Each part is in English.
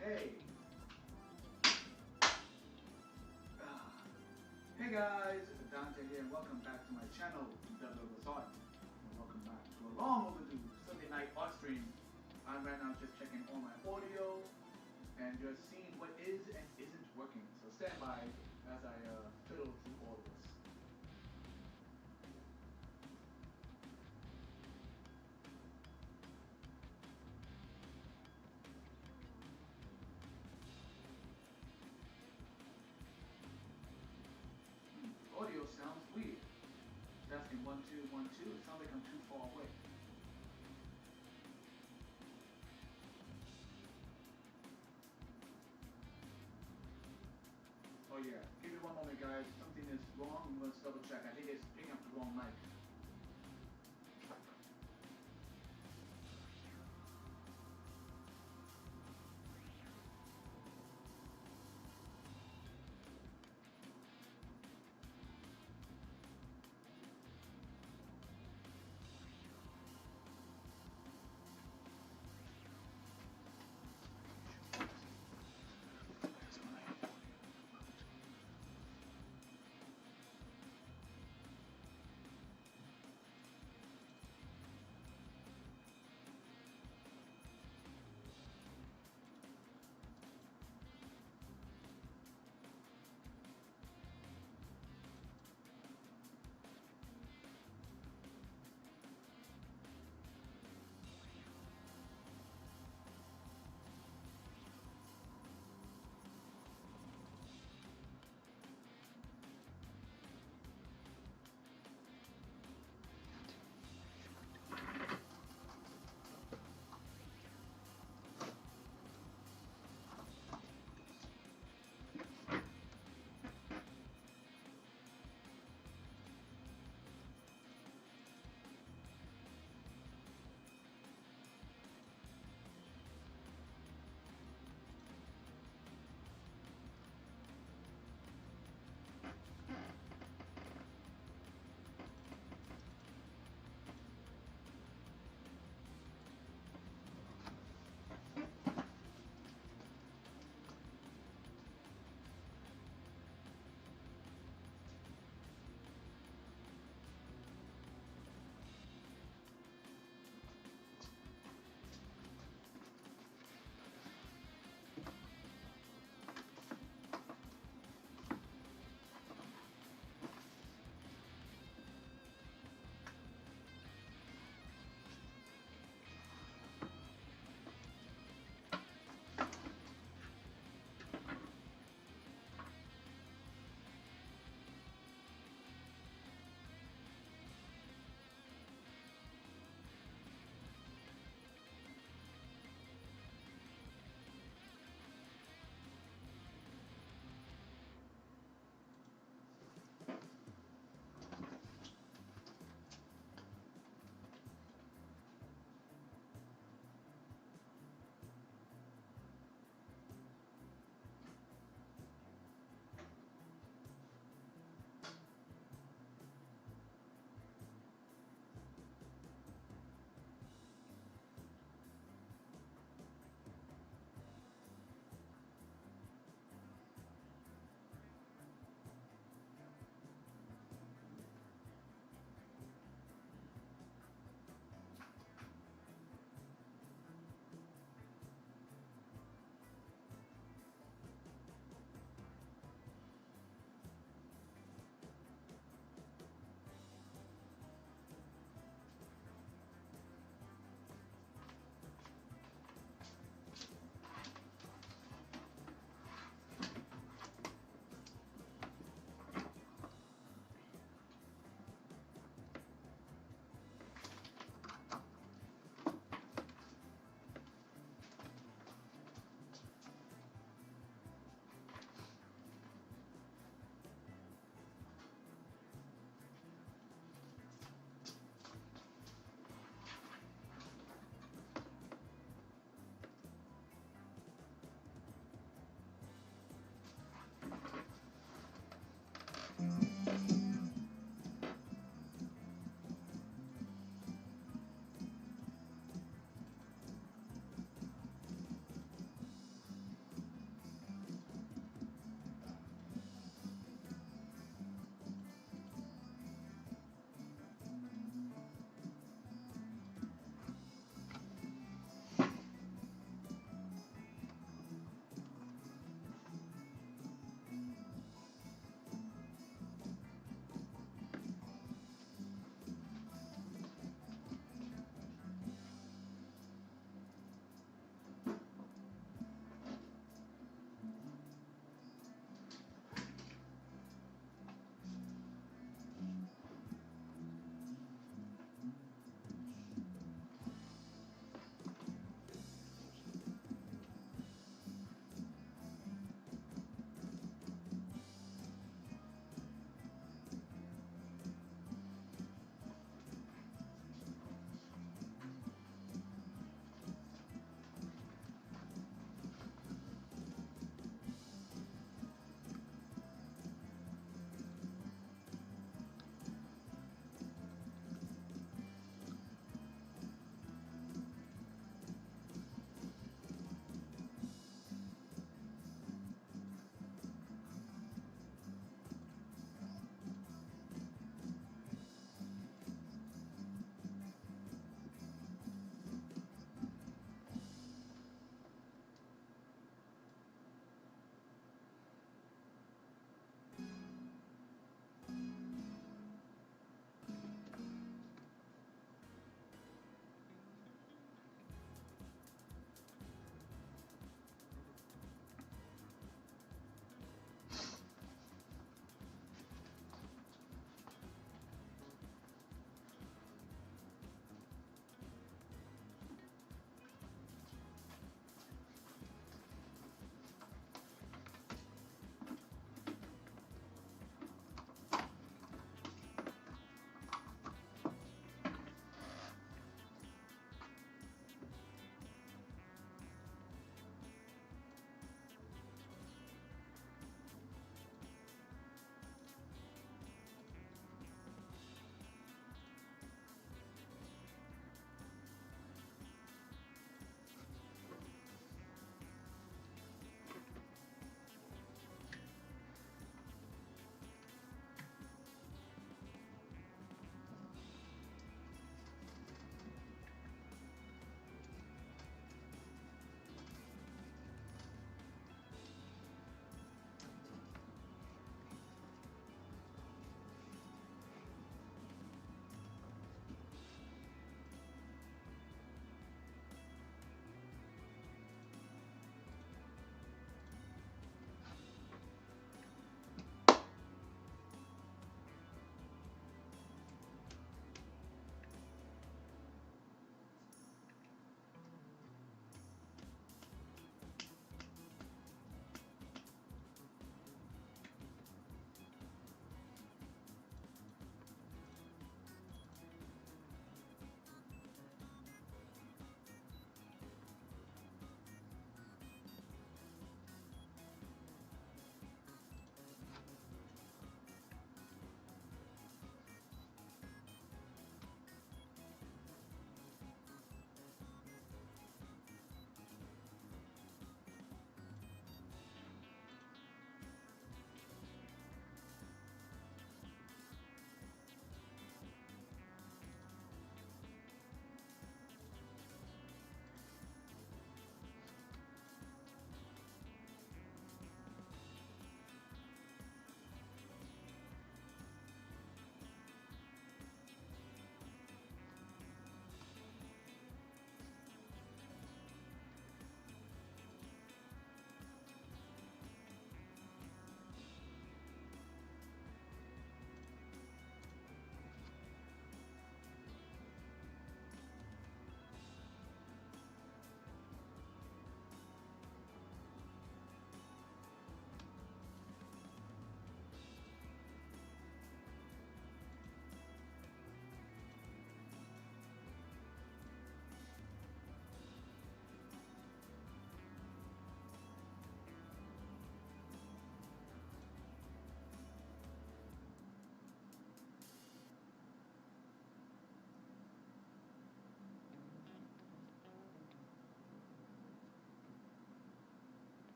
Hey. Ah. Hey guys, Dante here and welcome back to my channel, Douglas Art. And welcome back to a long overdue Sunday night art stream. I'm right now just checking all my audio and just seeing what is and isn't working. So stand by as I fiddle through all of this. Audio sounds weird. It's asking 1 2 1 2. It sounds like I'm too far away. Oh yeah, give me one moment guys. Something is wrong. Let's double check. I think it's picking up the wrong mic.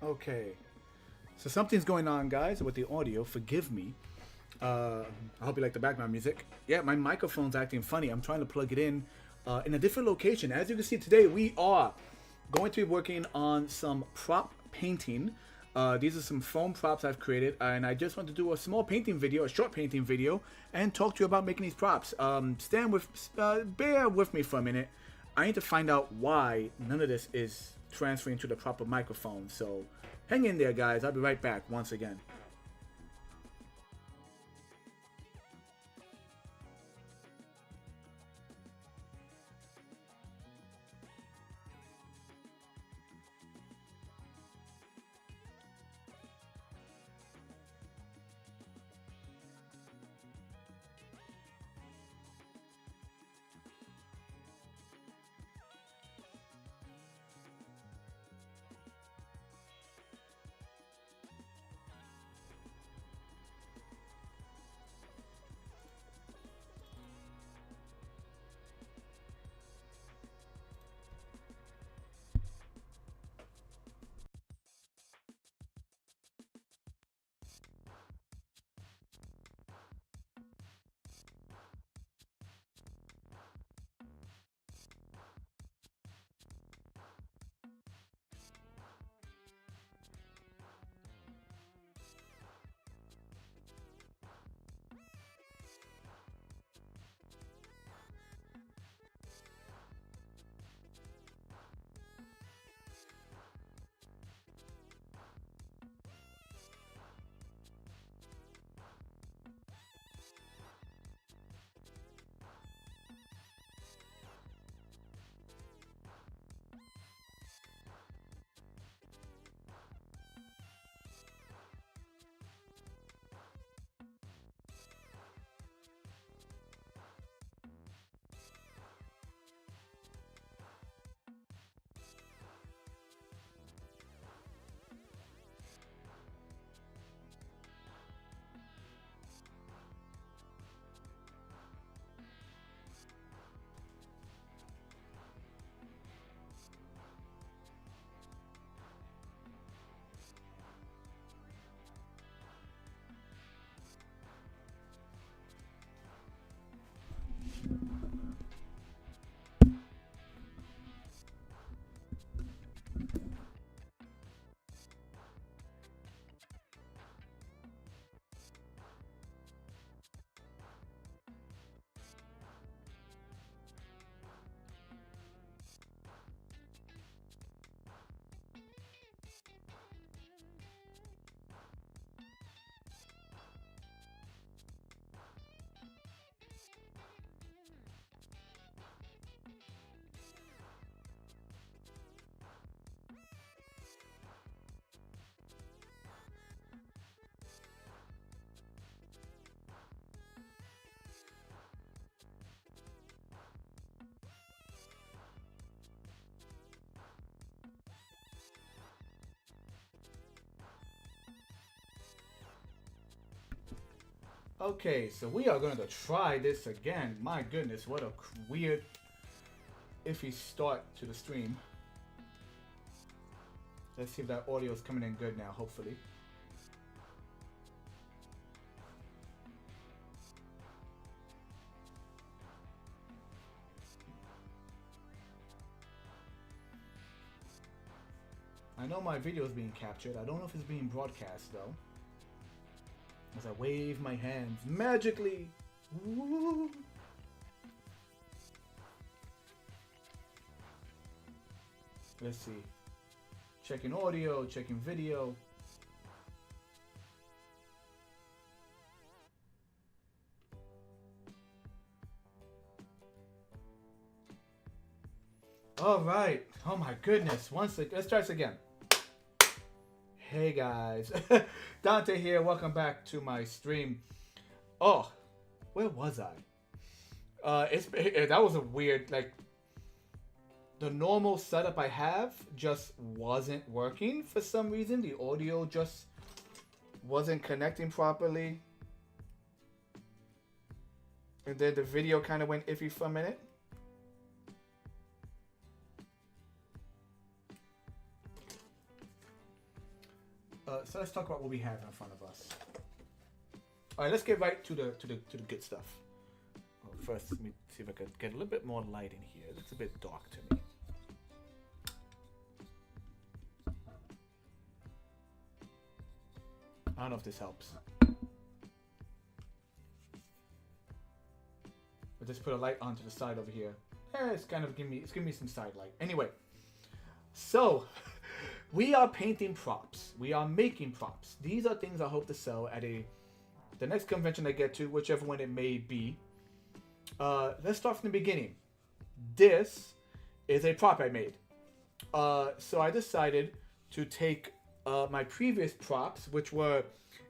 Okay. So something's going on, guys, with the audio. Forgive me. I hope you like the background music. Yeah, my microphone's acting funny. I'm trying to plug it in a different location. As you can see today, we are going to be working on some prop painting. These are some foam props I've created, and I just want to do a small painting video, a short painting video, and talk to you about making these props. Bear with me for a minute. I need to find out why none of this is transferring to the proper microphone. So hang in there, guys. I'll be right back once again. Okay, so we are going to try this again. My goodness, what a weird, iffy start to the stream. Let's see if that audio is coming in good now, hopefully. I know my video is being captured. I don't know if it's being broadcast, though. As I wave my hands magically. Woo. Let's see. Checking audio, checking video. All right. Oh my goodness. Let's try this again. Hey guys, Dante here. Welcome back to my stream. Oh, where was I? That was a weird, like, the normal setup I have just wasn't working for some reason. The audio just wasn't connecting properly, and then the video kind of went iffy for a minute. So let's talk about what we have in front of us. All right, let's get right to the good stuff. Well, first, let me see if I can get a little bit more light in here. It's a bit dark to me. I don't know if this helps. I'll just put a light onto the side over here. It's kind of giving me some side light. Anyway, so we are painting props. We are making props. These are things I hope to sell at the next convention I get to, whichever one it may be. Let's start from the beginning. This is a prop I made. So I decided to take my previous props, which were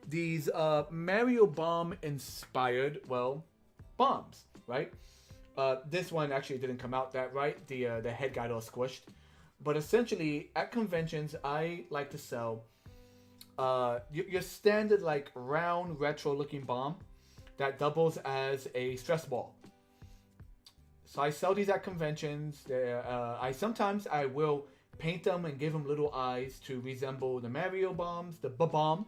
these Mario Bomb inspired, well, bombs, right? This one actually didn't come out that right. The head got all squished. But essentially, at conventions, I like to sell your standard like round retro looking bomb that doubles as a stress ball. So I sell these at conventions. Sometimes I will paint them and give them little eyes to resemble the Mario bombs, the bomb.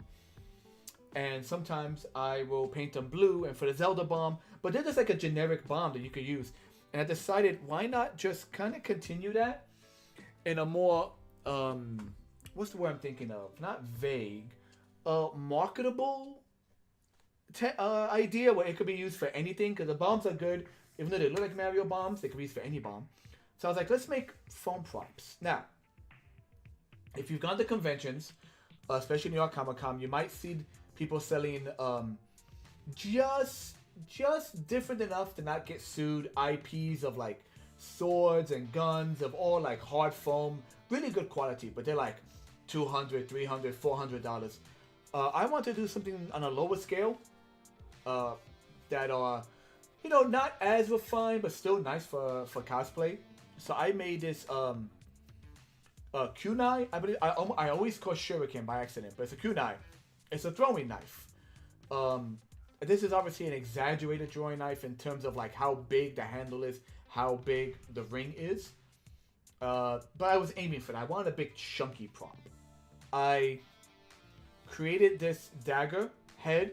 And sometimes I will paint them blue and for the Zelda bomb. But they're just like a generic bomb that you could use. And I decided, why not just kind of continue that in a more, what's the word I'm thinking of? Not vague, marketable idea where it could be used for anything. Because the bombs are good. Even though they look like Mario bombs, they could be used for any bomb. So I was like, let's make foam props. Now, if you've gone to conventions, especially New York Comic Con, you might see people selling just different enough to not get sued IPs of like swords and guns of all like hard foam, really good quality, but they're like $200, $300, $400. I want to do something on a lower scale that are, you know, not as refined but still nice for cosplay. So I made this kunai. I believe I always call shuriken by accident, but it's a kunai. It's a throwing knife. This is obviously an exaggerated throwing knife in terms of like how big the handle is, how big the ring is. But I was aiming for that. I wanted a big chunky prop. I created this dagger head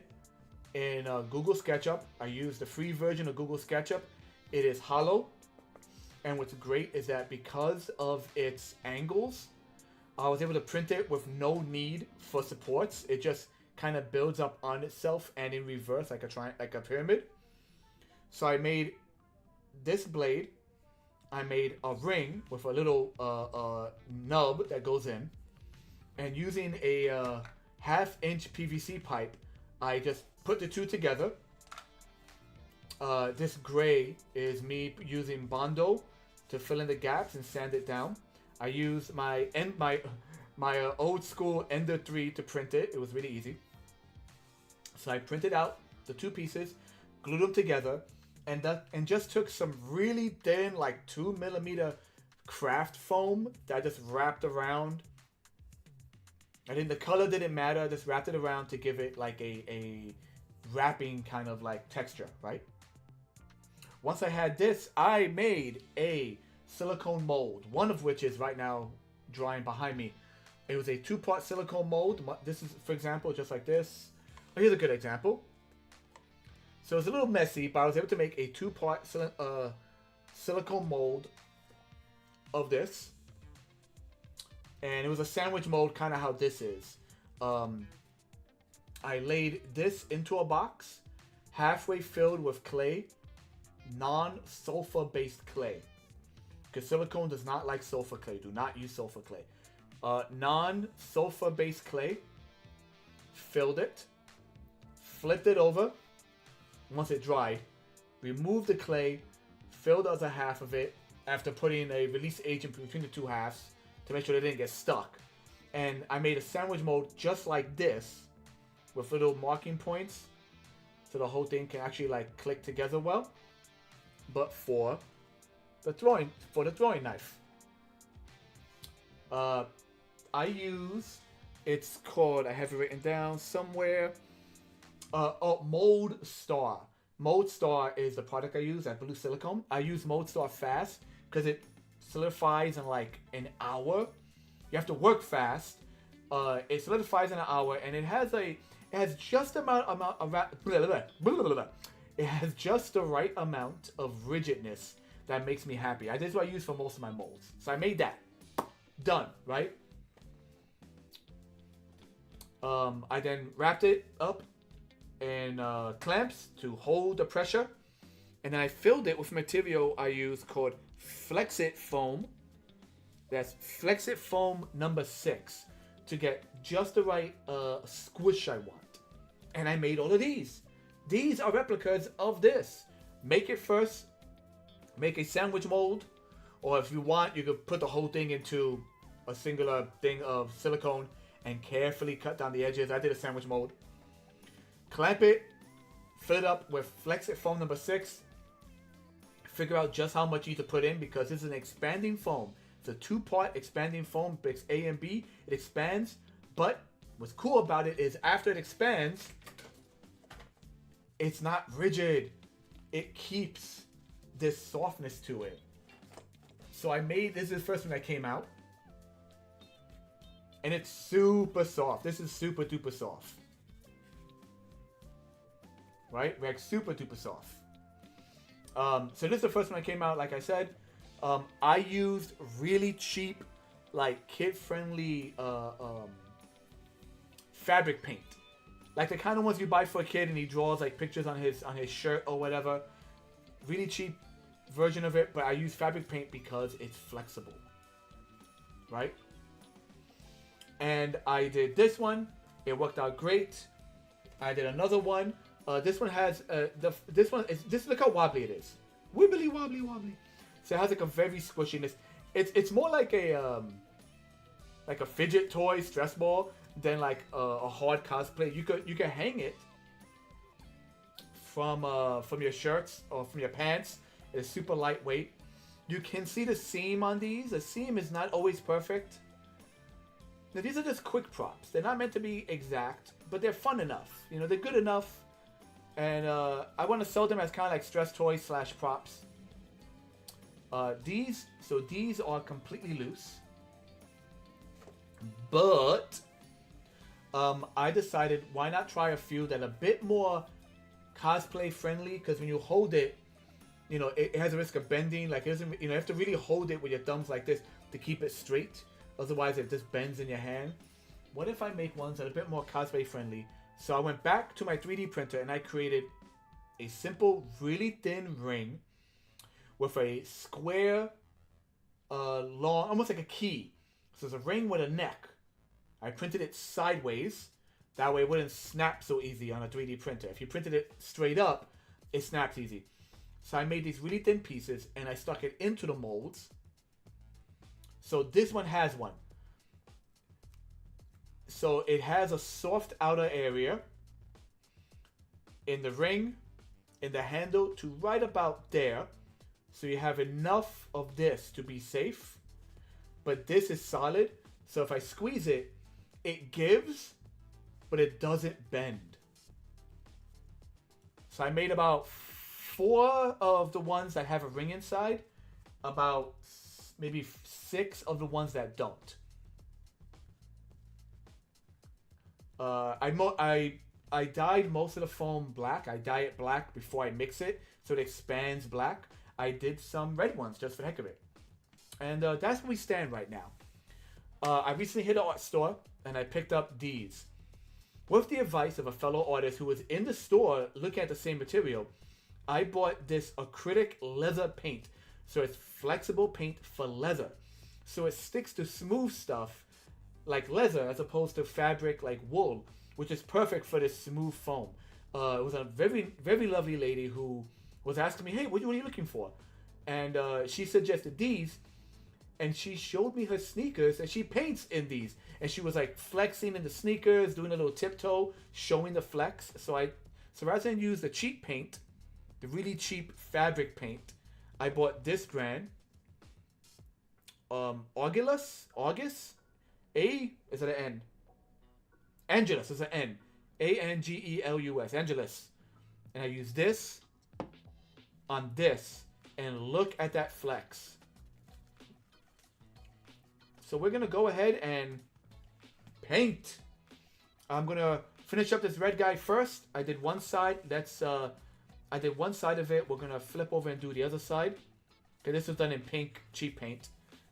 in Google SketchUp. I used the free version of Google SketchUp. It is hollow. And what's great is that because of its angles, I was able to print it with no need for supports. It just kind of builds up on itself and in reverse like a pyramid. So I made this blade. I made a ring with a little nub that goes in. And using a half-inch PVC pipe, I just put the two together. This gray is me using Bondo to fill in the gaps and sand it down. I used my old school Ender 3 to print it. It was really easy. So I printed out the two pieces, glued them together, and just took some really thin, like 2mm craft foam that I just wrapped around. I think the color didn't matter. I just wrapped it around to give it like a wrapping kind of like texture, right? Once I had this, I made a silicone mold, one of which is right now drying behind me. It was a 2-part silicone mold. This is, for example, just like this. Oh, here's a good example. So it's a little messy, but I was able to make a 2-part silicone mold of this. And it was a sandwich mold, kind of how this is. I laid this into a box, halfway filled with clay, non-sulfur based clay. Because silicone does not like sulfur clay. Do not use sulfur clay. Non-sulfur based clay. Filled it. Flipped it over. Once it dried. Removed the clay. Filled the other half of it. After putting a release agent between the two halves. To make sure they didn't get stuck. And I made a sandwich mold just like this. With little marking points. So the whole thing can actually like click together well. But for the throwing knife. I use, it's called, I have it written down somewhere. Mold Star. Mold Star is the product I use at Blue Silicone. I use Mold Star fast because it solidifies in like an hour. You have to work fast, It solidifies in an hour, and it has just it has just the right amount of rigidness that makes me happy. This is what I use for most of my molds. So I made that. Done, right? I then wrapped it up in clamps to hold the pressure, and then I filled it with material I use called Flexit Foam. That's Flexit Foam number 6 to get just the right squish I want. And I made all of these. These are replicas of this. Make it first. Make a sandwich mold. Or if you want, you could put the whole thing into a singular thing of silicone and carefully cut down the edges. I did a sandwich mold. Clamp it. Fill it up with Flexit Foam number 6. Figure out just how much you need to put in because this is an expanding foam. It's a 2-part expanding foam, bricks A and B. It expands, but what's cool about it is after it expands, it's not rigid. It keeps this softness to it. So this is the first one that came out. And it's super soft. This is super duper soft. Right? Like super duper soft. So this is the first one that came out, like I said. I used really cheap, like kid-friendly fabric paint. Like the kind of ones you buy for a kid and he draws like pictures on his shirt or whatever. Really cheap version of it, but I use fabric paint because it's flexible. Right? And I did this one. It worked out great. I did another one. This one has look how wobbly it is. Wibbly wobbly wobbly. So it has like a very squishiness. It's more like a fidget toy stress ball than like a hard cosplay. You could hang it from your shirts or from your pants. It's super lightweight. You can see the seam on these. The seam is not always perfect. Now these are just quick props. They're not meant to be exact, but they're fun enough. You know, they're good enough. And I want to sell them as kind of like stress toys / props. These are completely loose. But I decided why not try a few that are a bit more cosplay friendly, because when you hold it, you know, it has a risk of bending. Like it doesn't, you know, you have to really hold it with your thumbs like this to keep it straight. Otherwise, it just bends in your hand. What if I make ones that are a bit more cosplay friendly? So I went back to my 3D printer and I created a simple, really thin ring with a square, long, almost like a key. So it's a ring with a neck. I printed it sideways. That way it wouldn't snap so easy on a 3D printer. If you printed it straight up, it snaps easy. So I made these really thin pieces and I stuck it into the molds. So this one has one. So it has a soft outer area in the ring, in the handle to right about there. So you have enough of this to be safe. But this is solid. So if I squeeze it, it gives, but it doesn't bend. So I made about 4 of the ones that have a ring inside. About maybe 6 of the ones that don't. I dyed most of the foam black. I dye it black before I mix it, so it expands black. I did some red ones just for the heck of it. And that's where we stand right now. I recently hit an art store, and I picked up these. With the advice of a fellow artist who was in the store looking at the same material, I bought this acrylic leather paint. So it's flexible paint for leather. So it sticks to smooth stuff like leather as opposed to fabric like wool, which is perfect for this smooth foam. It was a very, very lovely lady who was asking me, hey, what are you looking for? And she suggested these, and she showed me her sneakers, and she paints in these. And she was like flexing in the sneakers, doing a little tiptoe, showing the flex. So rather than use the cheap paint, the really cheap fabric paint, I bought this brand, August? A is at an N. Angelus is an N. Angelus. Angelus. And I use this on this. And look at that flex. So we're going to go ahead and paint. I'm gonna finish up this red guy first. I did one side. I did one side of it. We're gonna flip over and do the other side. Okay, this was done in pink cheap paint.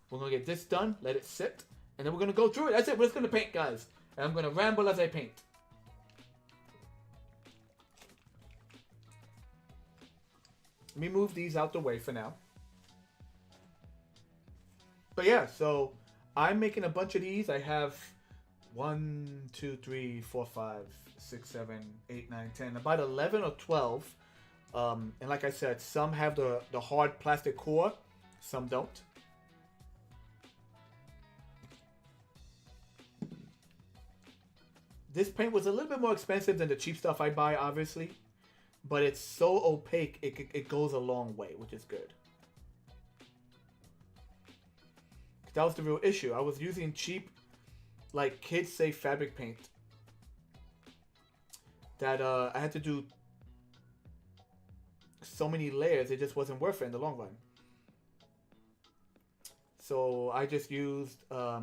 We're gonna get this done, let it sit, and then we're gonna go through it. That's it. We're just gonna paint, guys. And I'm gonna ramble as I paint. Let me move these out the way for now. But yeah, so I'm making a bunch of these. I have 1, 2, 3, 4, 5, 6, 7, 8, 9, 10, about 11 or 12. And like I said, some have the hard plastic core, some don't. This paint was a little bit more expensive than the cheap stuff I buy, obviously. But it's so opaque, it goes a long way, which is good. That was the real issue. I was using cheap, like kids say fabric paint. That I had to do so many layers, it just wasn't worth it in the long run. So I just used a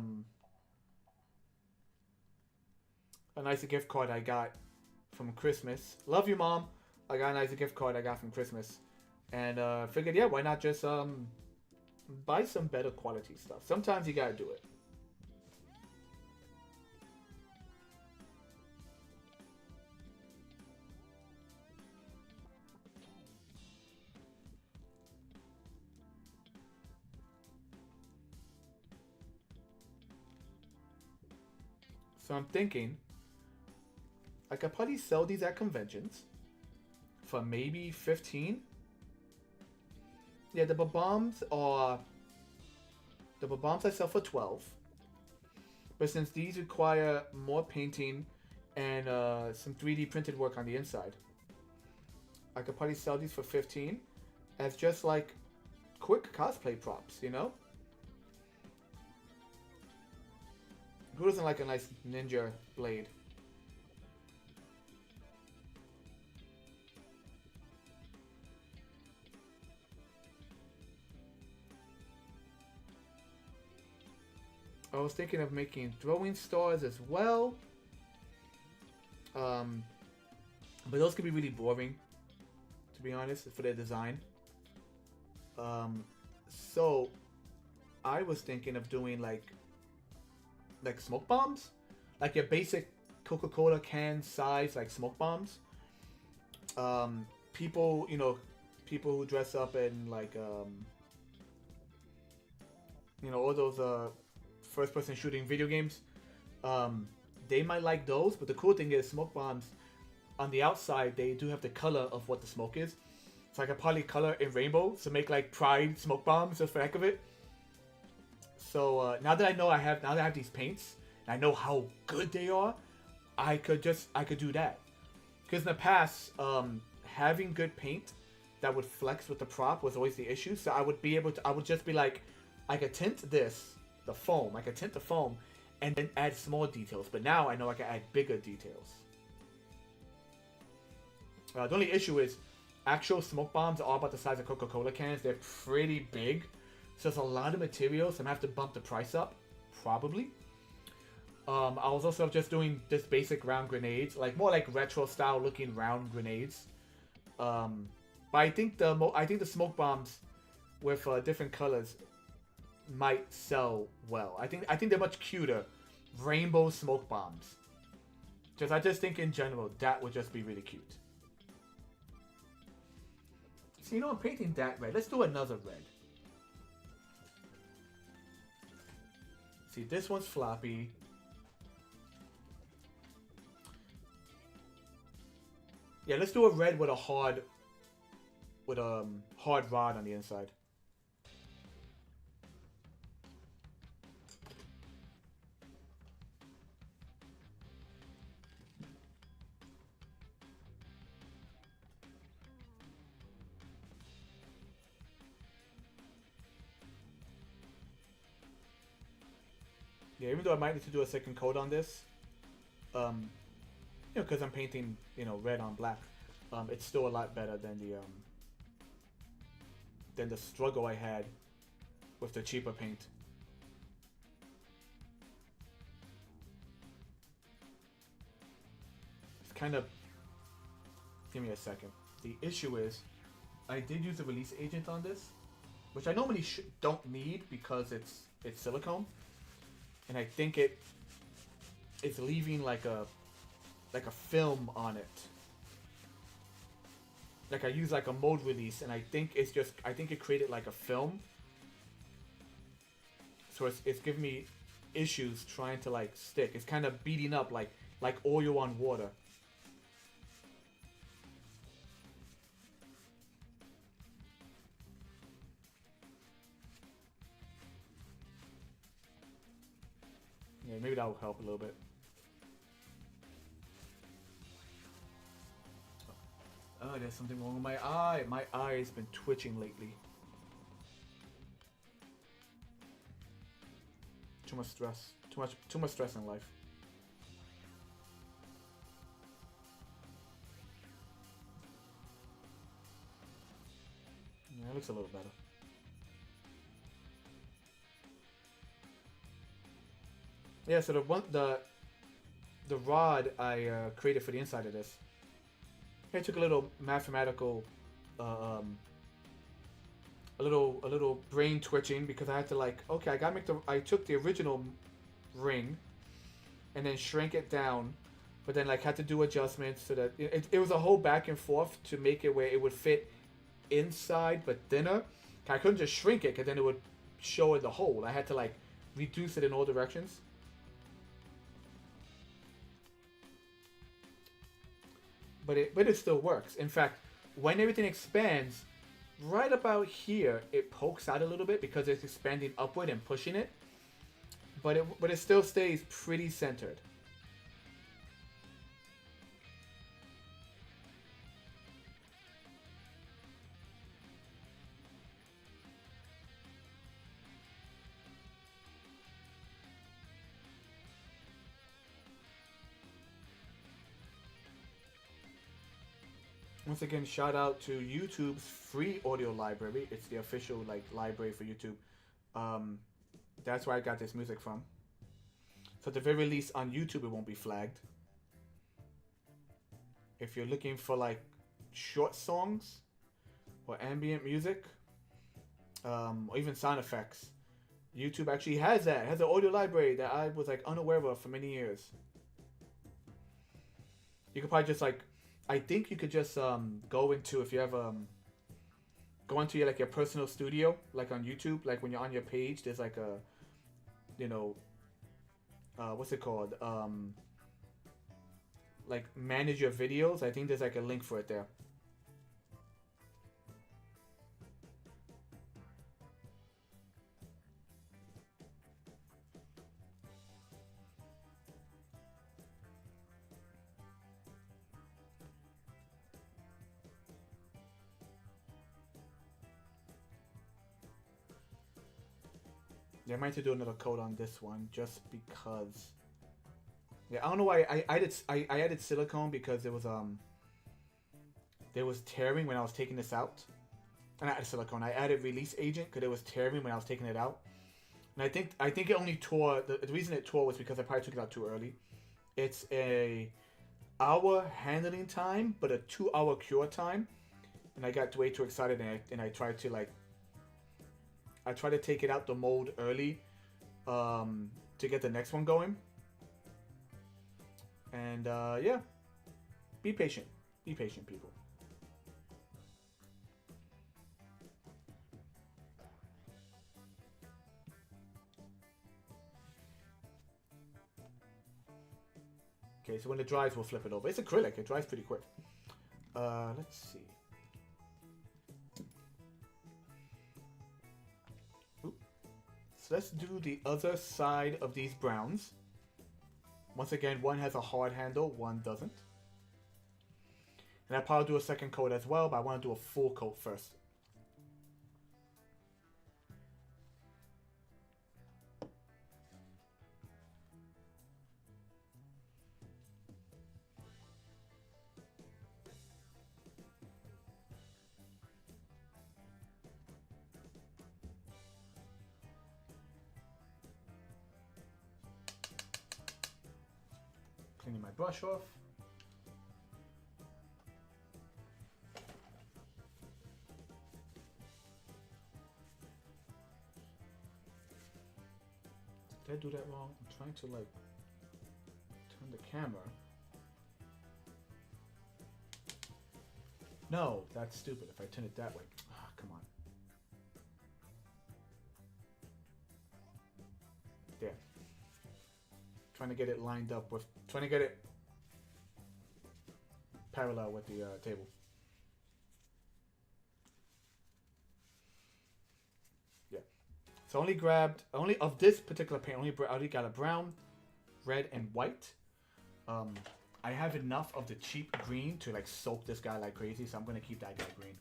nice gift card I got from Christmas. Love you, Mom. I got a nice gift card I got from Christmas. And figured, yeah, why not just buy some better quality stuff. Sometimes you gotta do it. So I'm thinking I could probably sell these at conventions for maybe 15. Yeah, the bombs I sell for 12. But since these require more painting and some 3D printed work on the inside, I could probably sell these for 15 as just like quick cosplay props, you know? Who doesn't like a nice ninja blade? I was thinking of making throwing stars as well. But those could be really boring, to be honest, for their design. So I was thinking of doing like smoke bombs, like your basic Coca-Cola can size, like smoke bombs. People, you know, people who dress up in like, you know, all those first-person shooting video games, they might like those. But the cool thing is, smoke bombs on the outside, they do have the color of what the smoke is. So I could probably color in rainbow to make like pride smoke bombs just for the heck of it. So now that I have these paints, and I know how good they are, I could do that. Because in the past, having good paint that would flex with the prop was always the issue. So I would just be like, I could tint this, the foam, and then add small details. But now I know I can add bigger details. The only issue is, actual smoke bombs are about the size of Coca-Cola cans. They're pretty big. So it's a lot of material, so I'm going to have to bump the price up, probably. I was also just doing just basic round grenades, like more like retro style looking round grenades. But I think the smoke bombs with different colors might sell well. I think they're much cuter, rainbow smoke bombs. I just think in general that would just be really cute. So you know, I'm painting that red. Let's do another red. See, this one's floppy. Yeah, let's do a red with a hard rod on the inside. Yeah, even though I might need to do a second coat on this, you know, because I'm painting, you know, red on black, it's still a lot better than the struggle I had with the cheaper paint. kind of... Give me a second. The issue is, I did use a release agent on this, which I normally don't need because it's silicone, and I think it's leaving like a film on it. Like I use like a mode release, and I think it created like a film. So it's giving me issues trying to like stick. It's kind of beating up like oil on water. Yeah, maybe that will help a little bit. Oh, there's something wrong with my eye. My eye has been twitching lately. Too much stress. Too much stress in life. Yeah, it looks a little better. Yeah, so the rod I created for the inside of this. I took a little mathematical, a little brain twitching because I had to like, okay, I took the original ring, and then shrank it down, but then like had to do adjustments so that it was a whole back and forth to make it where it would fit inside but thinner. I couldn't just shrink it because then it would show in the hole. I had to like reduce it in all directions. But it still works. In fact, when everything expands, right about here, it pokes out a little bit because it's expanding upward and pushing it. But it still stays pretty centered. Once again, shout out to YouTube's free audio library. It's the official like library for YouTube. That's where I got this music from. So at the very least on YouTube, it won't be flagged. If you're looking for like short songs or ambient music, or even sound effects, YouTube actually has that. It has an audio library that I was like unaware of for many years. You could probably just like, I think you could just go into, if you have go into your like your personal studio, like on YouTube, like when you're on your page, there's like a, you know, what's it called? Like manage your videos. I think there's like a link for it there. Yeah, I might have to do another code on this one just because. Yeah, I don't know why I added silicone because there was tearing when I was taking this out. And I added silicone. I added release agent because it was tearing when I was taking it out. And I think it only tore. The reason it tore was because I probably took it out too early. It's a hour handling time, but a 2-hour cure time. And I got way too excited and I tried to like. I try to take it out the mold early to get the next one going. And yeah, be patient. Be patient, people. Okay, so when it dries, we'll flip it over. It's acrylic. It dries pretty quick. Let's see. Let's do the other side of these browns. Once again, one has a hard handle, one doesn't. And I'll probably do a second coat as well, but I want to do a full coat first. Cleaning my brush off. Did I do that wrong? I'm trying to like turn the camera. No, that's stupid. If I turn it that way. Ah, come on. There. Trying to get it lined up with, trying to get it parallel with the table. Yeah. So I only grabbed, only of this particular paint, I only got a brown, red, and white. I have enough of the cheap green to like soak this guy like crazy, so I'm gonna keep that guy green.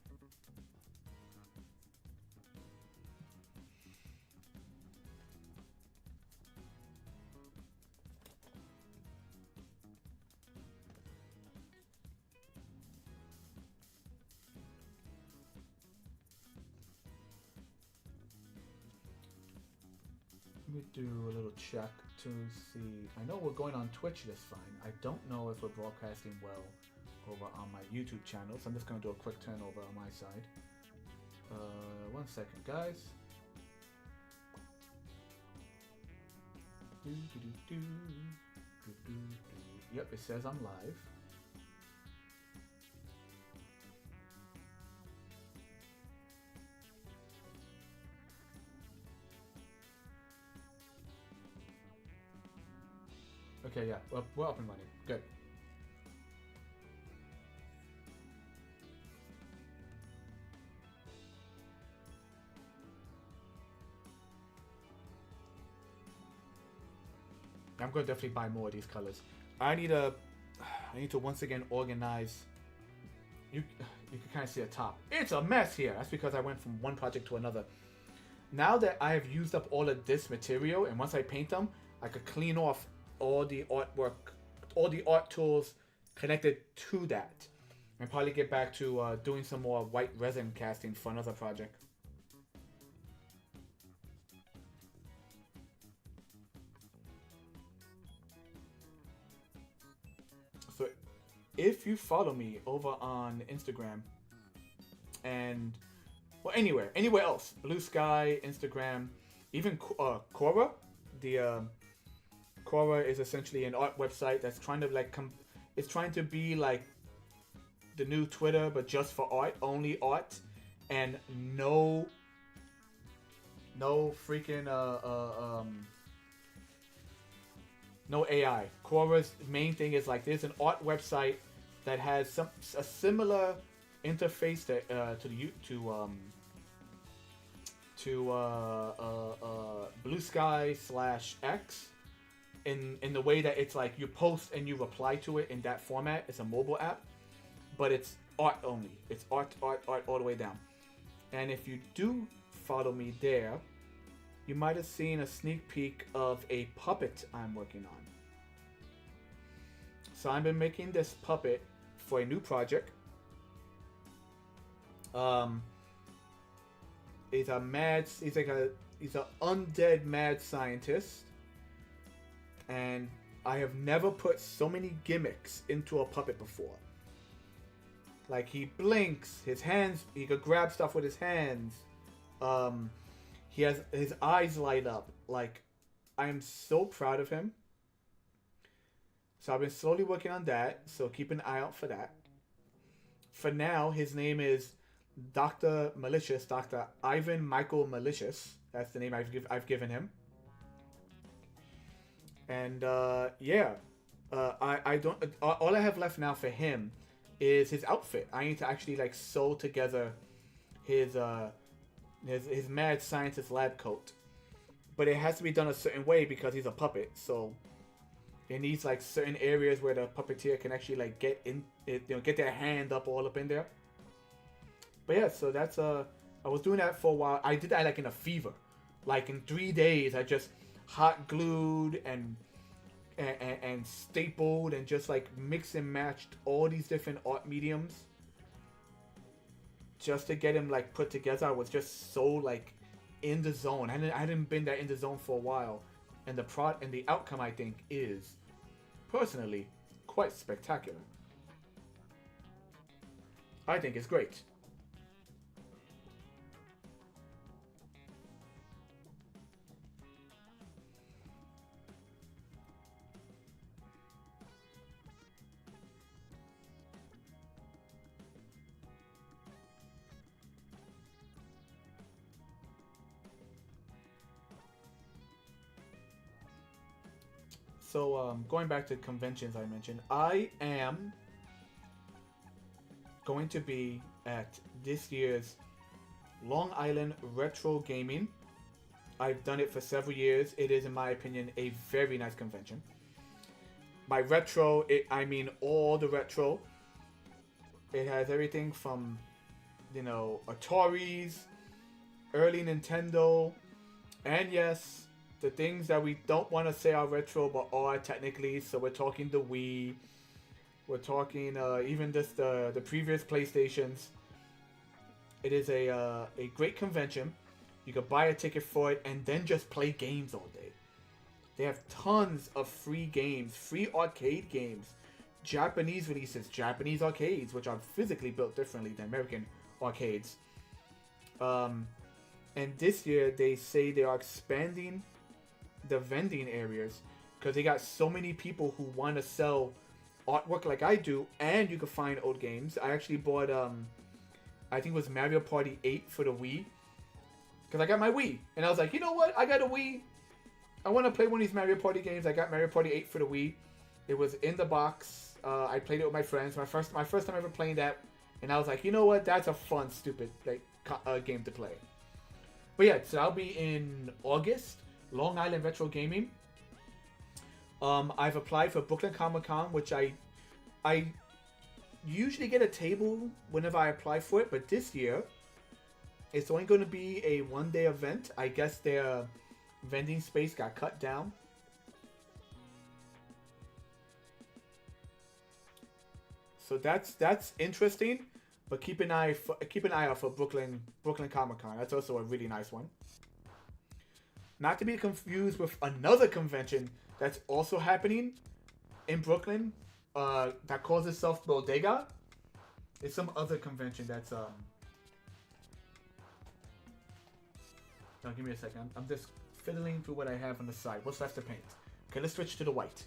Let me do a little check to see. I know we're going on Twitch just fine. I don't know if we're broadcasting well over on my YouTube channel, so I'm just going to do a quick turnover on my side. 1 second, guys. Yep, it says I'm live. Okay, yeah, we're up and running. Good. I'm going to definitely buy more of these colors. I need to once again organize. You can kind of see the top. It's a mess here. That's because I went from one project to another. Now that I have used up all of this material, and once I paint them, I could clean off all the artwork, all the art tools connected to that, and probably get back to doing some more white resin casting for another project. So if you follow me over on Instagram and well anywhere else, Blue Sky, Instagram, even Quora, the Quora is essentially an art website that's trying to like it's trying to be like the new Twitter, but just for art, only art, and no freaking no AI. Quora's main thing is like there's an art website that has a similar interface to Blue Sky /X. In the way that it's like you post and you reply to it in that format. It's a mobile app, but it's art only. It's art all the way down. And if you do follow me there, you might have seen a sneak peek of a puppet I'm working on. So I've been making this puppet for a new project. He's an undead mad scientist. And I have never put so many gimmicks into a puppet before. Like he blinks, his hands, he could grab stuff with his hands. He has his eyes light up. Like I am so proud of him. So I've been slowly working on that. So keep an eye out for that. For now, his name is Dr. Malicious, Dr. Ivan Michael Malicious. That's the name I've given him. And yeah, I don't. All I have left now for him is his outfit. I need to actually like sew together his mad scientist lab coat, but it has to be done a certain way because he's a puppet. So it needs like certain areas where the puppeteer can actually like get in, get their hand all up in there. But yeah, so that's I was doing that for a while. I did that like in a fever, like in 3 days. I just hot glued and stapled and just like mix and matched all these different art mediums just to get him like put together. I was just so like in the zone. I hadn't been that in the zone for a while, and the outcome I think is personally quite spectacular. I think it's great. So going back to conventions I mentioned, I am going to be at this year's Long Island Retro Gaming. I've done it for several years. It is, in my opinion, a very nice convention. By retro, I mean all the retro. It has everything from, Ataris, early Nintendo, and yes, the things that we don't want to say are retro but are technically. So we're talking the Wii. We're talking even just the previous PlayStations. It is a great convention. You can buy a ticket for it and then just play games all day. They have tons of free games, free arcade games, Japanese releases, Japanese arcades, which are physically built differently than American arcades. And this year they say they are expanding the vending areas because they got so many people who want to sell artwork like I do, and you can find old games. I actually bought I think it was Mario Party 8 for the Wii because I got my Wii and I was like, you know what, I got a Wii, I want to play one of these Mario Party games. I got Mario Party 8 for the Wii. It was in the box. I played it with my friends. My first time ever playing that, and I was like, you know what, that's a fun, stupid game to play. But yeah, so I'll be in August, Long Island Retro Gaming. I've applied for Brooklyn Comic Con, which I usually get a table whenever I apply for it, but this year it's only going to be a one-day event. I guess their vending space got cut down. So that's interesting, but keep an eye out for Brooklyn Comic Con. That's also a really nice one. Not to be confused with another convention that's also happening in Brooklyn, that calls itself Bodega. It's some other convention that's Now give me a second. I'm just fiddling through what I have on the side. What's left to paint? Okay, let's switch to the white.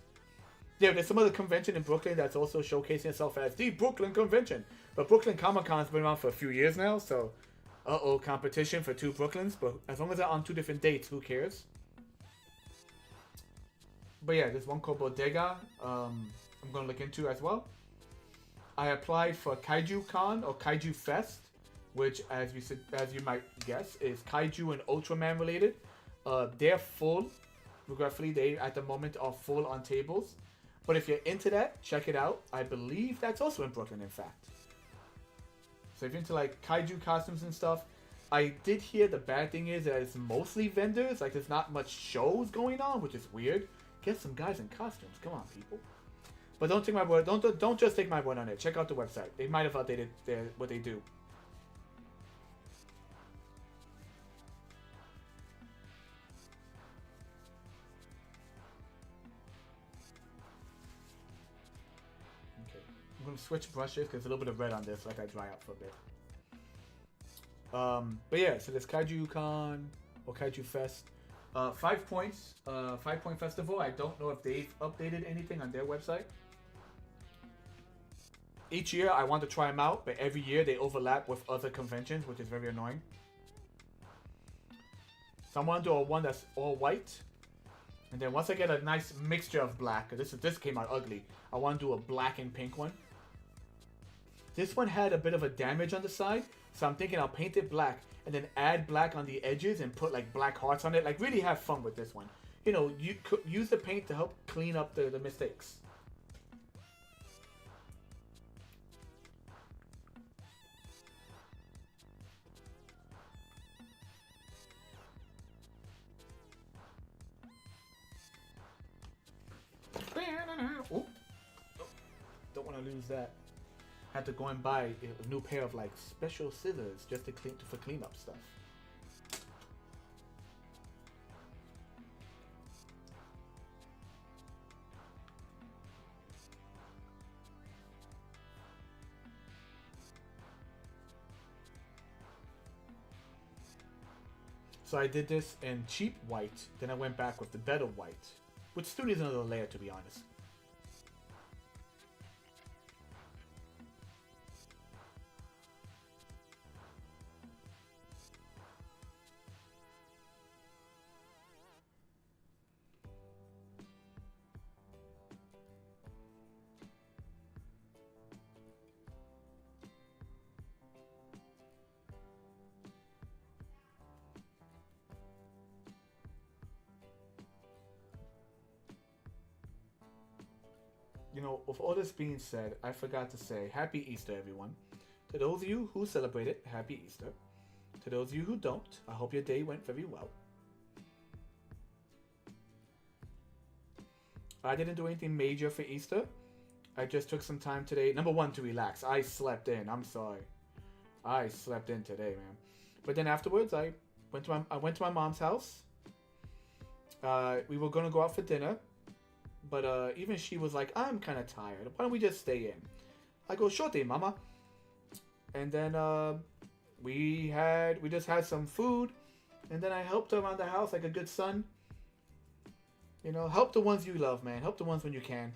Yeah, there's some other convention in Brooklyn that's also showcasing itself as the Brooklyn Convention. But Brooklyn Comic Con's been around for a few years now, so competition for two Brooklyns. But as long as they're on two different dates, who cares? But yeah, there's one called Bodega. I'm gonna look into as well. I applied for Kaiju Con or Kaiju Fest, which, as you might guess, is Kaiju and Ultraman related. They're full. Regretfully, they at the moment are full on tables. But if you're into that, check it out. I believe that's also in Brooklyn, in fact. So if you're into like Kaiju costumes and stuff, I did hear the bad thing is that it's mostly vendors. Like there's not much shows going on, which is weird. Get some guys in costumes. Come on, people. But don't take my word. Don't just take my word on it. Check out the website. They might have updated what they do. I'm going to switch brushes because there's a little bit of red on this, like I dry out for a bit. But yeah, so there's Kaiju Con or Kaiju Fest. 5 Points, 5 Point Festival. I don't know if they've updated anything on their website. Each year I want to try them out, but every year they overlap with other conventions, which is very annoying. So I want to do one that's all white. And then once I get a nice mixture of black, because this came out ugly, I want to do a black and pink one. This one had a bit of a damage on the side, so I'm thinking I'll paint it black and then add black on the edges and put like black hearts on it. Like really have fun with this one. You know, you could use the paint to help clean up the mistakes. Ooh. Don't want to lose that. Had to go and buy a new pair of like special scissors just to for cleanup stuff. So I did this in cheap white, then I went back with the better white, which still needs another layer to be honest. with all this being said, I forgot to say Happy Easter, everyone. To those of you who celebrate it, Happy Easter. To those of you who don't, I hope your day went very well. I didn't do anything major for Easter. I just took some time today. Number one, to relax. I slept in. I'm sorry. I slept in today, man. But then afterwards, I went to my mom's house. We were gonna go out for dinner, but even she was like, "I'm kind of tired. Why don't we just stay in?" I go, "Sure thing, mama." And then we just had some food, and then I helped her around the house like a good son. Help the ones you love, man. Help the ones when you can.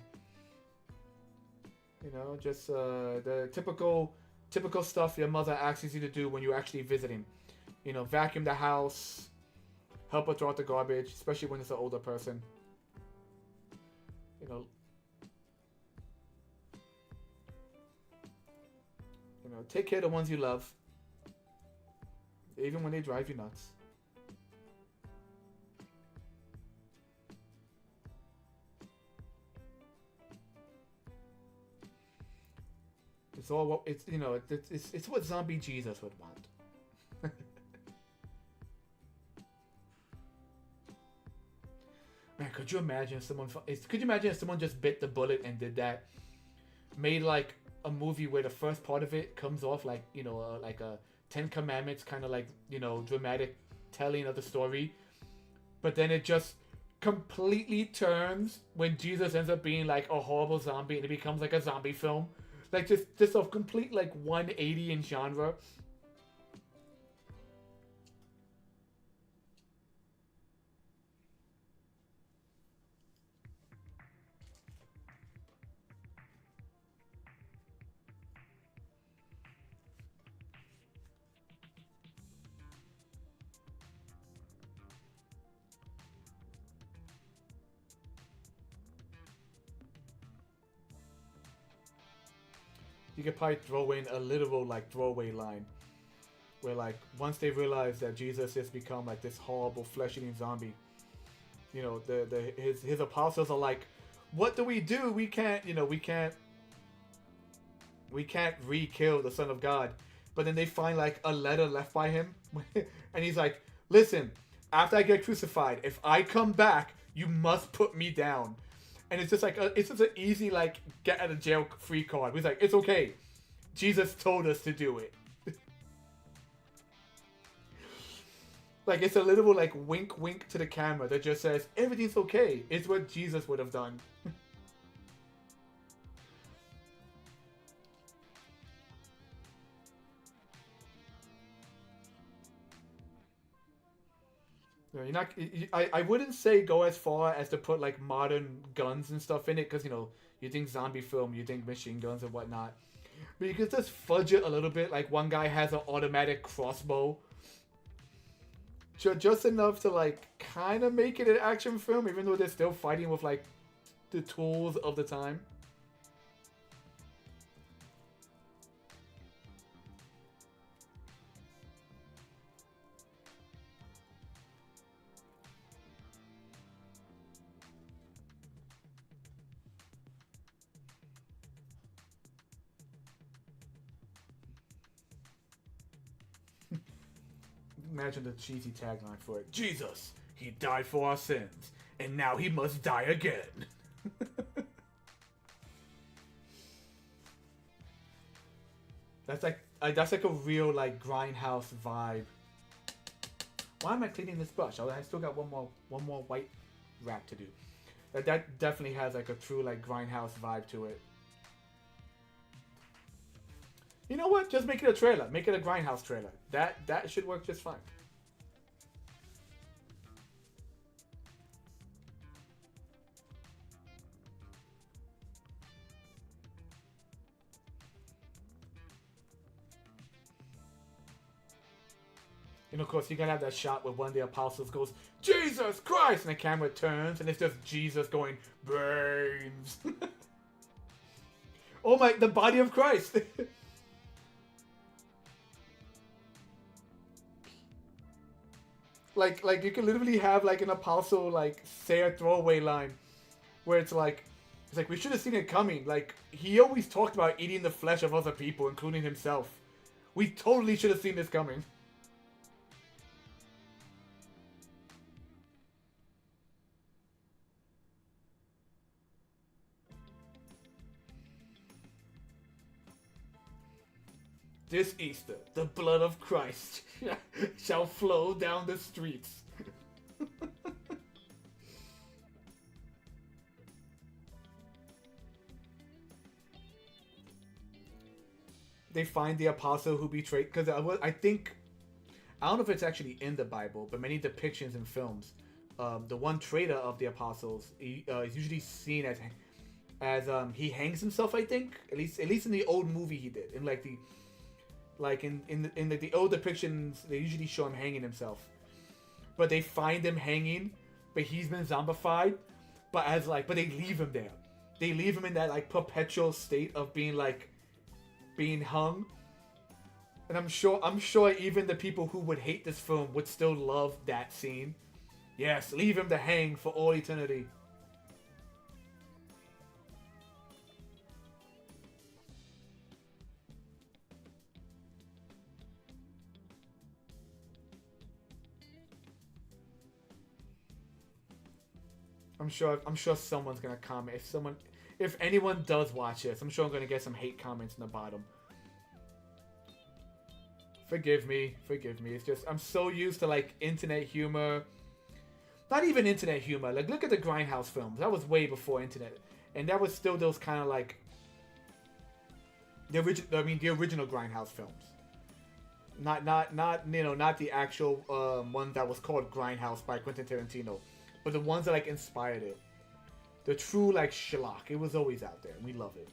Just the typical stuff your mother asks you to do when you're actually visiting. Vacuum the house, help her throw out the garbage, especially when it's an older person. Take care of the ones you love, even when they drive you nuts. It's all what it's what zombie Jesus would want. Man, could you imagine if someone just bit the bullet and did that? Made like a movie where the first part of it comes off like like a Ten Commandments kind of like dramatic telling of the story, but then it just completely turns when Jesus ends up being like a horrible zombie and it becomes like a zombie film. Like just a complete like 180 in genre. You could probably throw in a literal like throwaway line where like once they realize that Jesus has become like this horrible flesh-eating zombie, his apostles are like, what do? We can't re-kill the Son of God. But then they find like a letter left by him and he's like, listen, after I get crucified, if I come back, you must put me down. And it's just like it's just an easy like get out of jail free card. He's like, it's okay. Jesus told us to do it. Like it's a little like wink wink to the camera that just says everything's okay. It's what Jesus would have done. You're not. I wouldn't say go as far as to put like modern guns and stuff in it because you think zombie film, you think machine guns and whatnot, but you could just fudge it a little bit. Like one guy has an automatic crossbow, just enough to like kind of make it an action film, even though they're still fighting with like the tools of the time. Imagine the cheesy tagline for it. Jesus, he died for our sins, and now he must die again. That's like a real like grindhouse vibe. Why am I cleaning this brush? I still got one more white wrap to do. That definitely has like a true like grindhouse vibe to it. You know what? Just make it a trailer. Make it a grindhouse trailer. That should work just fine. And of course, you gotta have that shot where one of the apostles goes, Jesus Christ! And the camera turns, and it's just Jesus going, brains. Oh my, the body of Christ. like you can literally have like an apostle like say a throwaway line where it's like, It's like we should have seen it coming. Like he always talked about eating the flesh of other people, including himself. We totally should have seen this coming. This Easter, the blood of Christ shall flow down the streets. They find the apostle who betrayed, because I think, I don't know if it's actually in the Bible, but many depictions in films, the one traitor of the apostles is usually seen as he hangs himself. I think at least in the old movie he did. In like the old depictions, they usually show him hanging himself, but they find him hanging, but he's been zombified, but they leave him there. They leave him in that like perpetual state of being hung. And I'm sure even the people who would hate this film would still love that scene. Yes, leave him to hang for all eternity. I'm sure someone's gonna comment. If anyone does watch this, I'm sure I'm gonna get some hate comments in the bottom. Forgive me. It's just I'm so used to like internet humor. Not even internet humor. Like look at the Grindhouse films. That was way before internet, and that was still those kind of like the original Grindhouse films. Not not the actual one that was called Grindhouse by Quentin Tarantino, but the ones that like inspired it. The true like schlock. It was always out there, and we love it.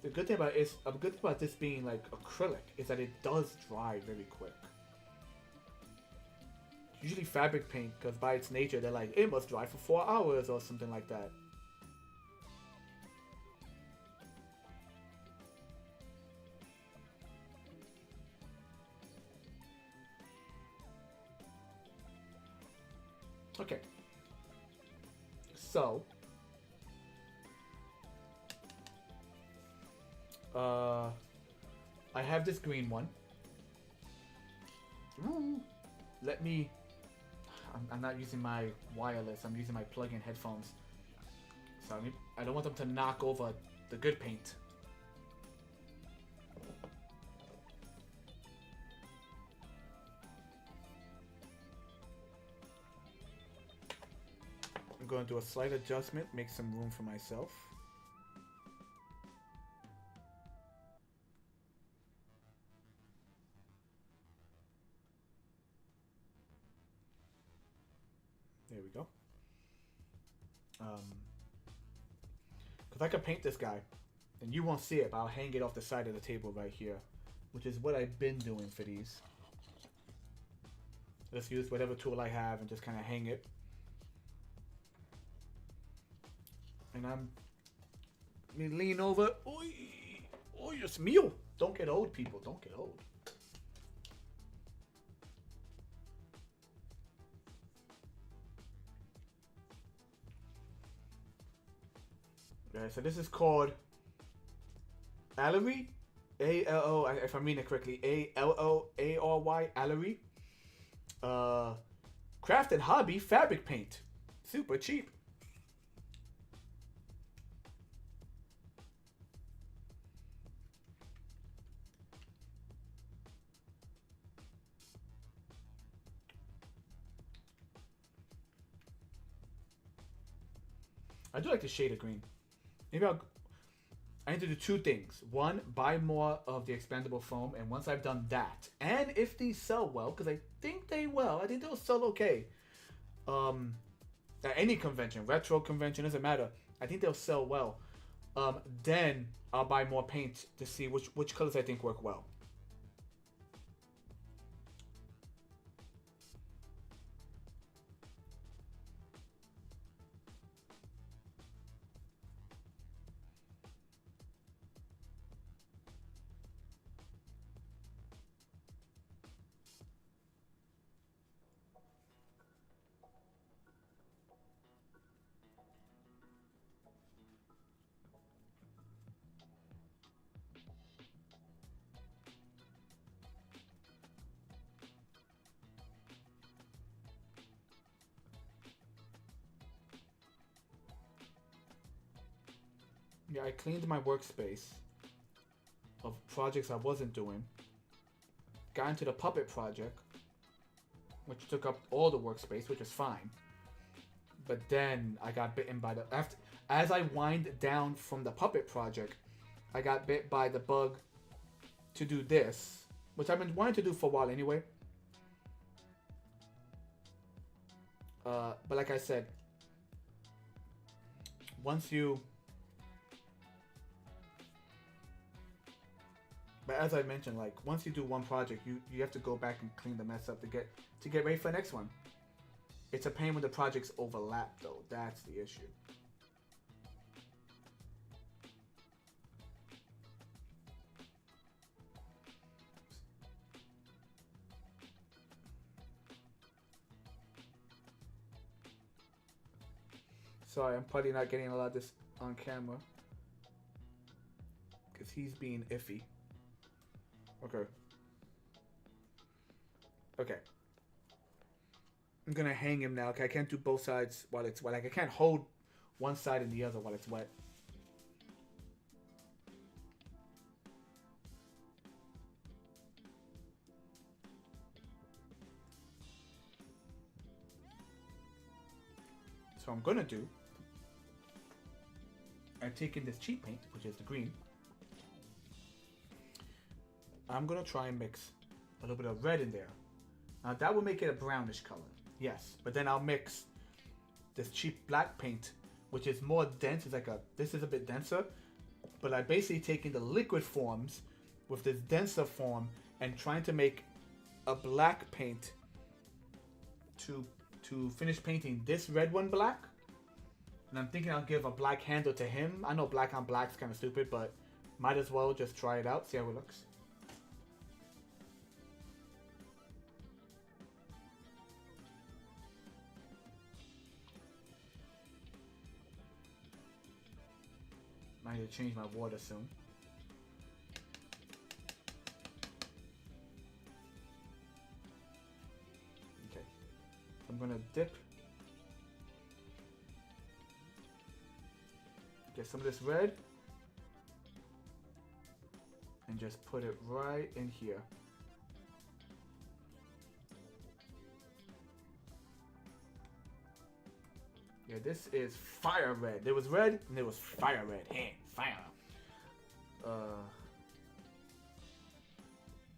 The good thing about this being like acrylic is that it does dry very quick. Usually fabric paint, because by its nature, they're like, it must dry for 4 hours or something like that. Okay. So, I have this green one. Ooh. Let me... I'm not using my wireless. I'm using my plug-in headphones. So I don't want them to knock over the good paint. I'm going to do a slight adjustment, make some room for myself. There we go. Because I could paint this guy, and you won't see it, but I'll hang it off the side of the table right here, which is what I've been doing for these. Just use whatever tool I have and just kind of hang it. And I'm lean over. Oi, oi, it's meal. Don't get old, people. Don't get old. Okay, so this is called Allery, A-L-O, if I mean it correctly, A-L-O-A-R-Y, Allery. Craft and Hobby fabric paint, super cheap. I do like the shade of green. Maybe I need to do two things. One, buy more of the expandable foam, and once I've done that, and if these sell well, because I think they will, I think they'll sell okay. At any convention, retro convention, doesn't matter. I think they'll sell well. Then I'll buy more paint to see which colors I think work well. Yeah, I cleaned my workspace of projects I wasn't doing. Got into the puppet project, which took up all the workspace, which was fine. But then I got bitten by the as I wind down from the puppet project, I got bit by the bug to do this, which I've been wanting to do for a while anyway. But like I said, once you, but as I mentioned, like once you do one project, you have to go back and clean the mess up to get ready for the next one. It's a pain when the projects overlap, though. That's the issue. Sorry, I'm probably not getting a lot of this on camera. Because he's being iffy. Okay. Okay. I'm gonna hang him now. Okay, I can't do both sides while it's wet. Like I can't hold one side and the other while it's wet. So I'm gonna do. I've taken this cheap paint, which is the green. I'm gonna try and mix a little bit of red in there. Now that will make it a brownish color. Yes, but then I'll mix this cheap black paint, which is more dense. It's like this is a bit denser, but I'm basically taking the liquid forms with this denser form and trying to make a black paint to finish painting this red one black. And I'm thinking I'll give a black handle to him. I know black on black's kind of stupid, but might as well just try it out, see how it looks. I need to change my water soon. Okay. I'm gonna dip. Get some of this red. And just put it right in here. Yeah, this is fire red. There was red and there was fire red. Hey, fire.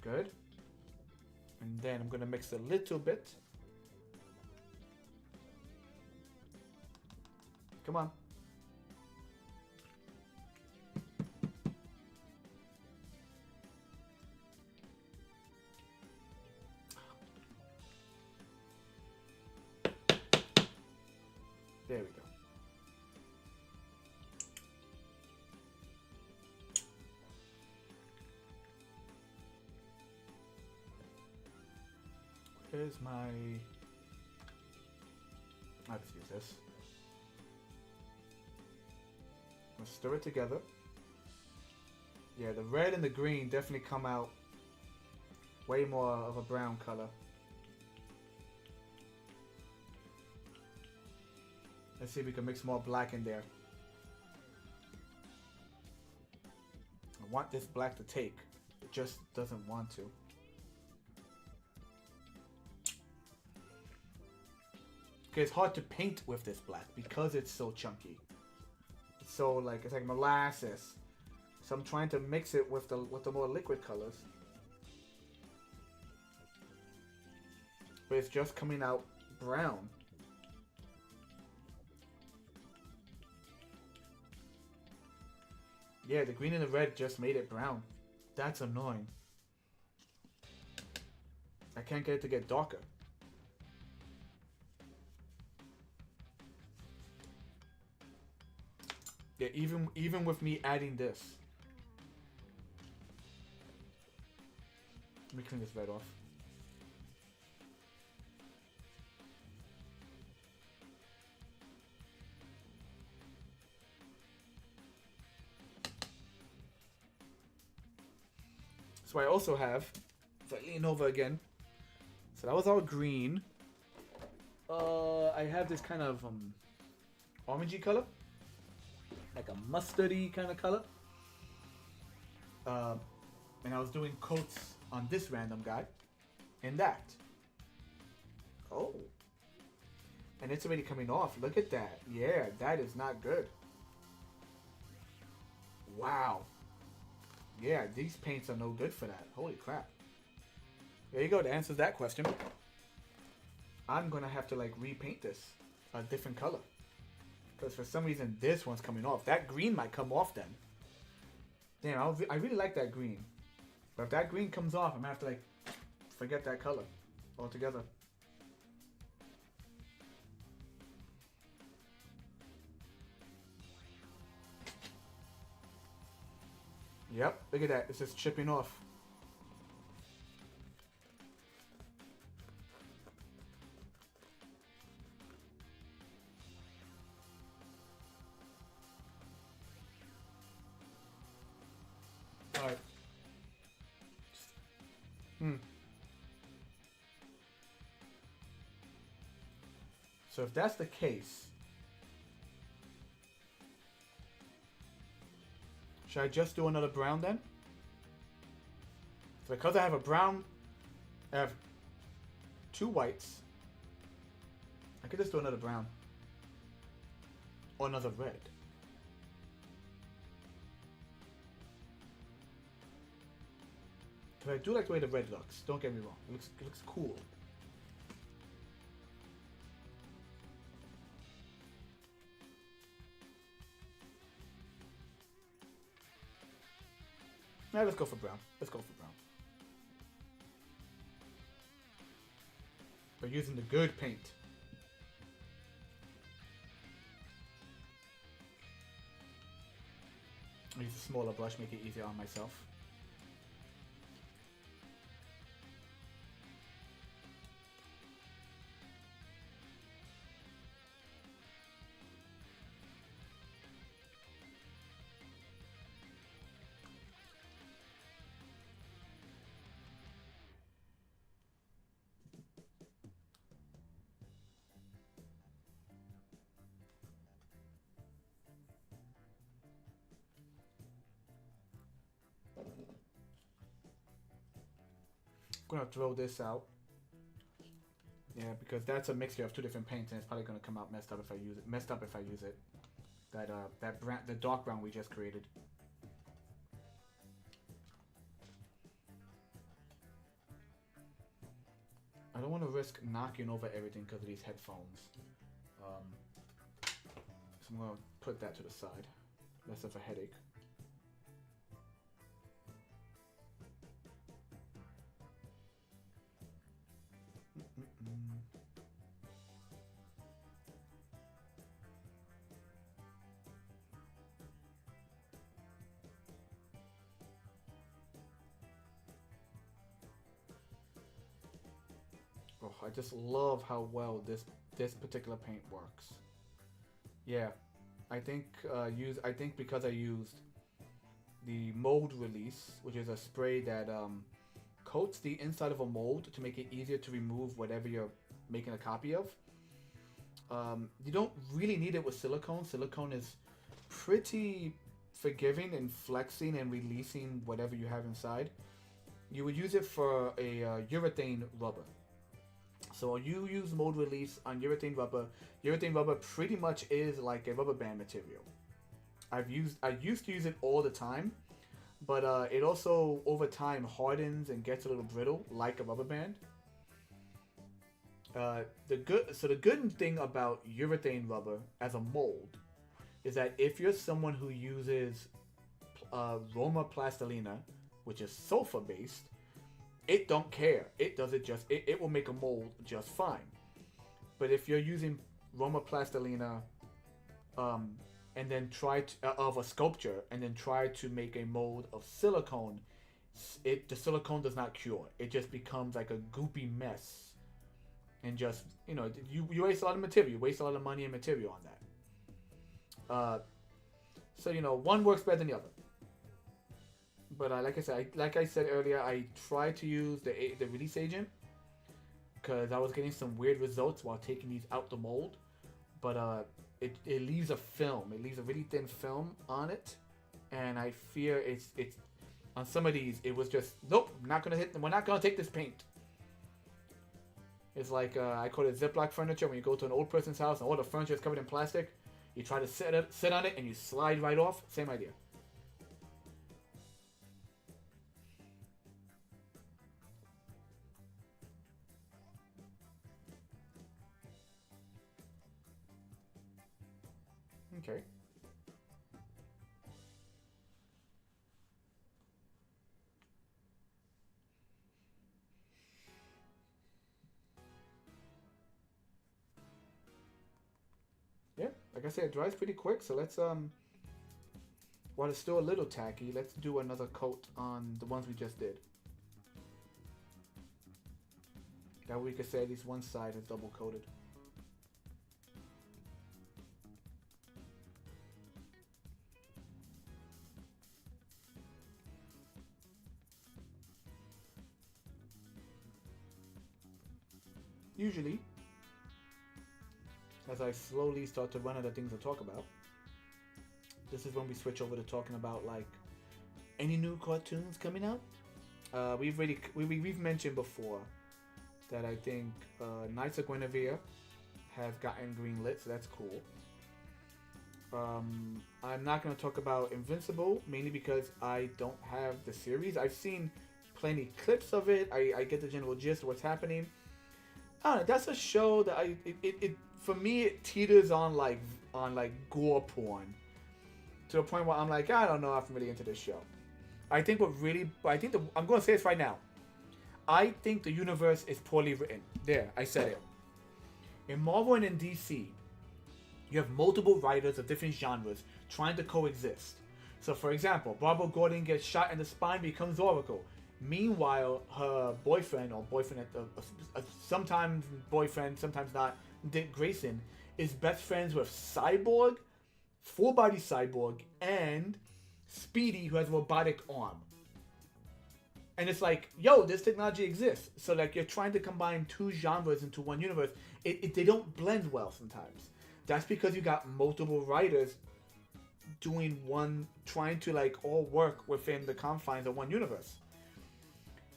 Good. And then I'm gonna mix a little bit. Come on. There we go. Where's my... I'll just use this. Let's stir it together. Yeah, the red and the green definitely come out way more of a brown color. Let's see if we can mix more black in there. I want this black to take. It just doesn't want to. Okay, it's hard to paint with this black because it's so chunky. It's so it's like molasses. So I'm trying to mix it with the more liquid colors. But it's just coming out brown. Yeah, the green and the red just made it brown. That's annoying. I can't get it to get darker. Yeah, even with me adding this. Let me clean this red off. So I also have, if I lean over again, so that was all green. I have this kind of orangey color. like a mustardy kind of color. Um, and I was doing coats on this random guy and that. Oh. And it's already coming off. Look at that. Yeah, that is not good. Wow. Yeah, these paints are no good for that. Holy crap. There you go. That answers that question. I'm going to have to like repaint this a different color. Because for some reason this one's coming off. That green might come off then. Damn, I really like that green. But if that green comes off, I'm going to have to like forget that color altogether. Yep, look at that. It's just chipping off. Alright. So if that's the case, should I just do another brown then? So because I have a brown, I have two whites. I could just do another brown. Or another red. Because I do like the way the red looks. Don't get me wrong. It looks cool. Alright, let's go for brown. Let's go for brown. We're using the good paint. I'll use a smaller brush, make it easier on myself. I'm gonna throw this out. Yeah, because that's a mixture of two different paints, and it's probably gonna come out messed up if I use it. That brown, the dark brown we just created. I don't want to risk knocking over everything because of these headphones. So I'm gonna put that to the side. Less of a headache. Oh, I just love how well this particular paint works. Yeah, I think because I used the mold release, which is a spray that coats the inside of a mold to make it easier to remove whatever you're making a copy of. You don't really need it with silicone. Silicone is pretty forgiving in flexing and releasing whatever you have inside. You would use it for a urethane rubber. So you use mold release on urethane rubber. Urethane rubber pretty much is like a rubber band material. I used to use it all the time, but it also over time hardens and gets a little brittle like a rubber band. The good thing about urethane rubber as a mold is that if you're someone who uses Roma Plastilina, which is sulfur based, it don't care. It does it just it will make a mold just fine. But if you're using Roma Plastilina and then try to, of a sculpture and then try to make a mold of silicone, the silicone does not cure. It just becomes like a goopy mess, and just you waste a lot of material. You waste a lot of money and material on that. So one works better than the other. But like I said earlier, I tried to use the release agent because I was getting some weird results while taking these out the mold. But it leaves a film. It leaves a really thin film on it, and I fear it's on some of these. It was just nope. Not gonna hit. We're not gonna take this paint. It's like I call it Ziploc furniture. When you go to an old person's house and all the furniture is covered in plastic, you try to sit on it and you slide right off. Same idea. Okay. Yeah, like I said, it dries pretty quick. So let's while it's still a little tacky, let's do another coat on the ones we just did. That way we could say at least one side is double coated. Usually, as I slowly start to run out of things to talk about, this is when we switch over to talking about like any new cartoons coming out. We've mentioned before that I think Knights of Guinevere have gotten greenlit, so that's cool. I'm not going to talk about Invincible, mainly because I don't have the series. I've seen plenty clips of it. I get the general gist of what's happening. I don't know. That's a show that it for me it teeters on like gore porn to the point where I'm like, I don't know if I'm really into this show. I'm going to say this right now. I think the universe is poorly written. There, I said it. In Marvel and in DC, you have multiple writers of different genres trying to coexist. So, for example, Barbara Gordon gets shot in the spine, becomes Oracle. Meanwhile, her boyfriend, sometimes boyfriend, sometimes not, Dick Grayson, is best friends with Cyborg, full-body Cyborg, and Speedy, who has a robotic arm. And it's like, yo, this technology exists. So, like, you're trying to combine two genres into one universe. They don't blend well sometimes. That's because you got multiple writers doing one, trying to, like, all work within the confines of one universe.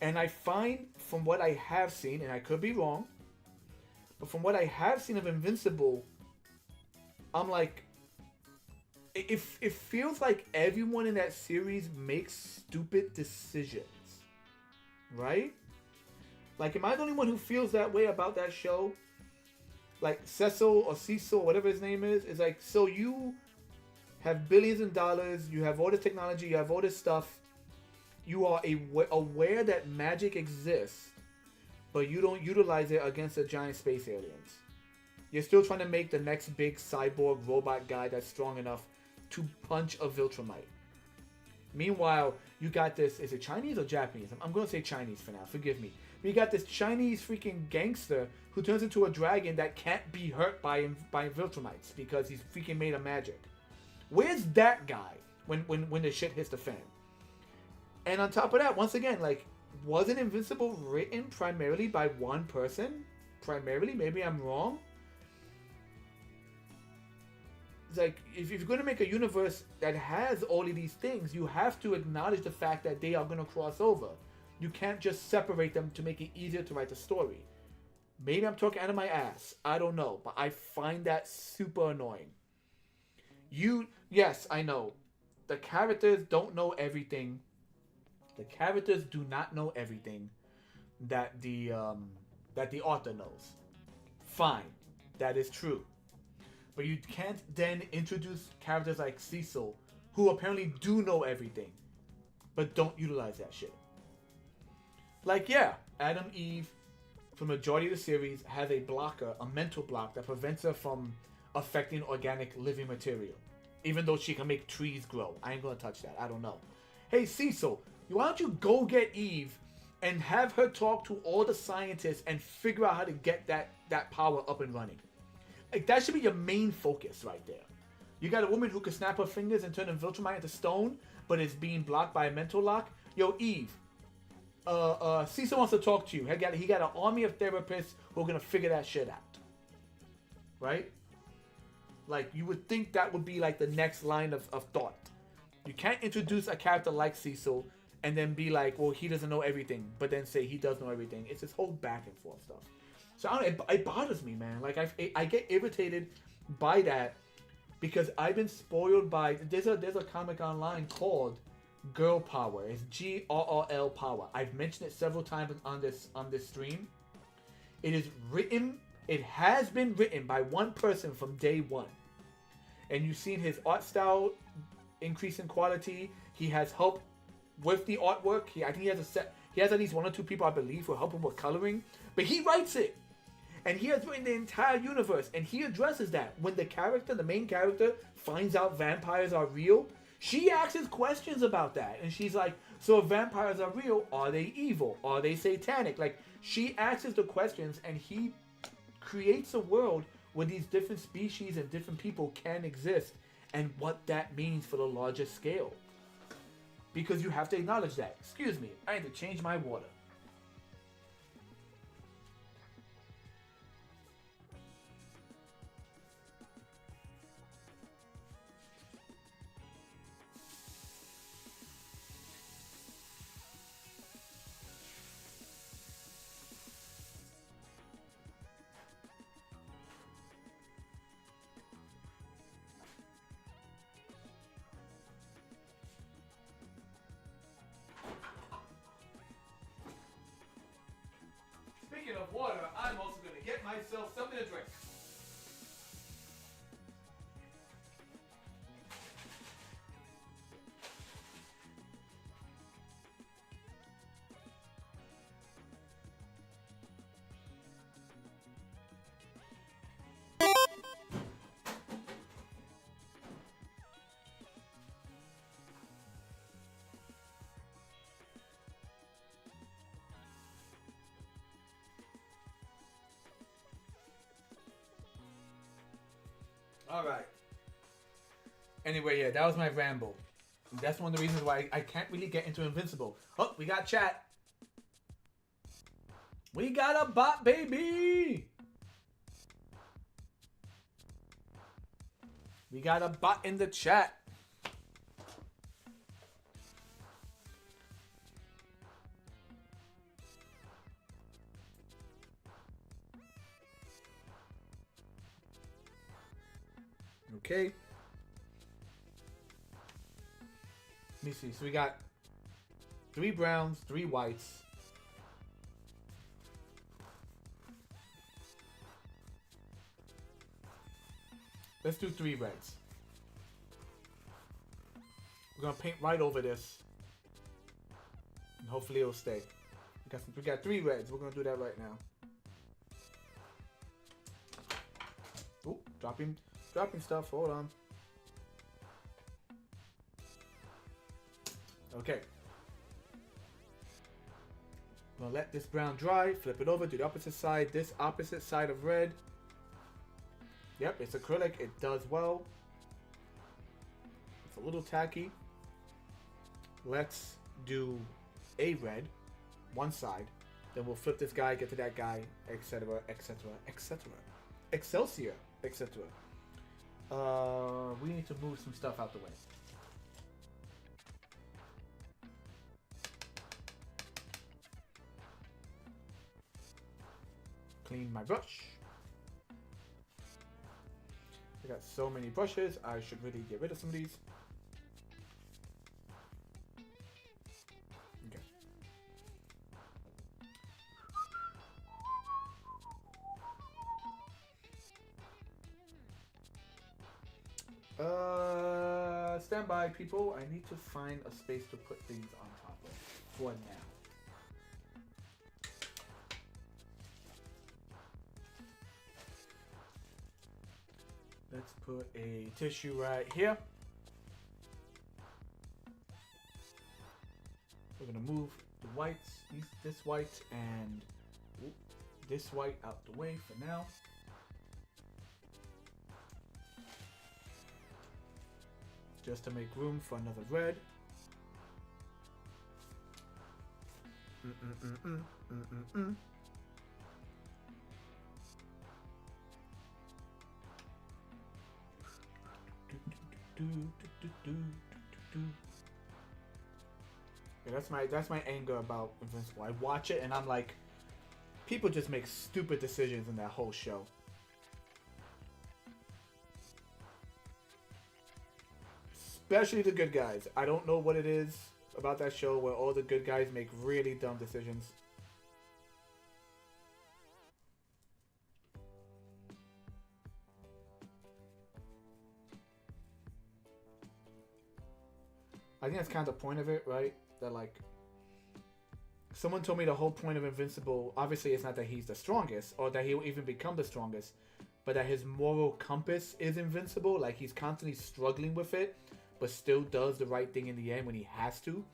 And I find, from what I have seen, and I could be wrong, but from what I have seen of Invincible, I'm like, it feels like everyone in that series makes stupid decisions. Right? Like, am I the only one who feels that way about that show? Like, Cecil, whatever his name is like, so you have billions of dollars, you have all this technology, you have all this stuff, you are aware that magic exists, but you don't utilize it against the giant space aliens. You're still trying to make the next big cyborg robot guy that's strong enough to punch a Viltrumite. Meanwhile, you got this, is it Chinese or Japanese? I'm going to say Chinese for now, forgive me. But you got this Chinese freaking gangster who turns into a dragon that can't be hurt by Viltrumites because he's freaking made of magic. Where's that guy when the shit hits the fan? And on top of that, once again, like, wasn't Invincible written primarily by one person? Primarily? Maybe I'm wrong? It's like, if you're going to make a universe that has all of these things, you have to acknowledge the fact that they are going to cross over. You can't just separate them to make it easier to write the story. Maybe I'm talking out of my ass. I don't know. But I find that super annoying. Yes, I know. The characters don't know everything. The characters do not know everything that the author knows. Fine. That is true. But you can't then introduce characters like Cecil, who apparently do know everything, but don't utilize that shit. Like, yeah, Adam Eve, for the majority of the series, has a blocker, a mental block, that prevents her from affecting organic living material. Even though she can make trees grow. I ain't gonna touch that. I don't know. Hey, Cecil, why don't you go get Eve and have her talk to all the scientists and figure out how to get that power up and running? Like, that should be your main focus right there. You got a woman who can snap her fingers and turn a Viltrumite into stone, but is being blocked by a mental lock. Yo, Eve, Cecil wants to talk to you. He got an army of therapists who are gonna figure that shit out. Right? Like, you would think that would be like the next line of thought. You can't introduce a character like Cecil and then be like, well, he doesn't know everything, but then say he does know everything. It's this whole back and forth stuff. So I don't know, it bothers me, man. Like, I get irritated by that because I've been spoiled by... There's a comic online called Girl Power. It's GRRL Power. I've mentioned it several times on this stream. It is written... It has been written by one person from day one. And you've seen his art style increase in quality. He has helped with the artwork. I think he has at least one or two people, I believe, who help him with coloring. But he writes it. And he has written the entire universe. And he addresses that. When the main character, finds out vampires are real, she asks questions about that. And she's like, so if vampires are real, are they evil? Are they satanic? Like, she asks the questions, and he creates a world where these different species and different people can exist, and what that means for the larger scale. Because you have to acknowledge that. Excuse me, I need to change my water. Speaking of water, I'm also going to get myself something to drink. Alright. Anyway, yeah, that was my ramble. That's one of the reasons why I can't really get into Invincible. Oh, we got chat. We got a bot, baby! We got a bot in the chat. Okay. Let me see. So we got 3 browns, 3 whites. Let's do 3 reds. We're gonna paint right over this, and hopefully it'll stay. We got 3 reds. We're gonna do that right now. Oh, dropping stuff. Hold on. Okay. I'm gonna let this brown dry. Flip it over to the opposite side. This opposite side of red. Yep, it's acrylic. It does well. It's a little tacky. Let's do a red, one side. Then we'll flip this guy, get to that guy, etc., etc., etc. Excelsior, etc. We need to move some stuff out the way. Clean my brush. I got so many brushes, I should really get rid of some of these. Okay. Stand by, people. I need to find a space to put things on top of for now. Let's put a tissue right here. We're gonna move the whites, this white and this white out the way for now. Just to make room for another red. Yeah, that's my anger about Invincible. I watch it and I'm like, people just make stupid decisions in that whole show. Especially the good guys. I don't know what it is about that show where all the good guys make really dumb decisions. I think that's kind of the point of it, right? That like someone told me the whole point of Invincible, obviously it's not that he's the strongest or that he'll even become the strongest, but that his moral compass is invincible. Like he's constantly struggling with it, but still does the right thing in the end when he has to.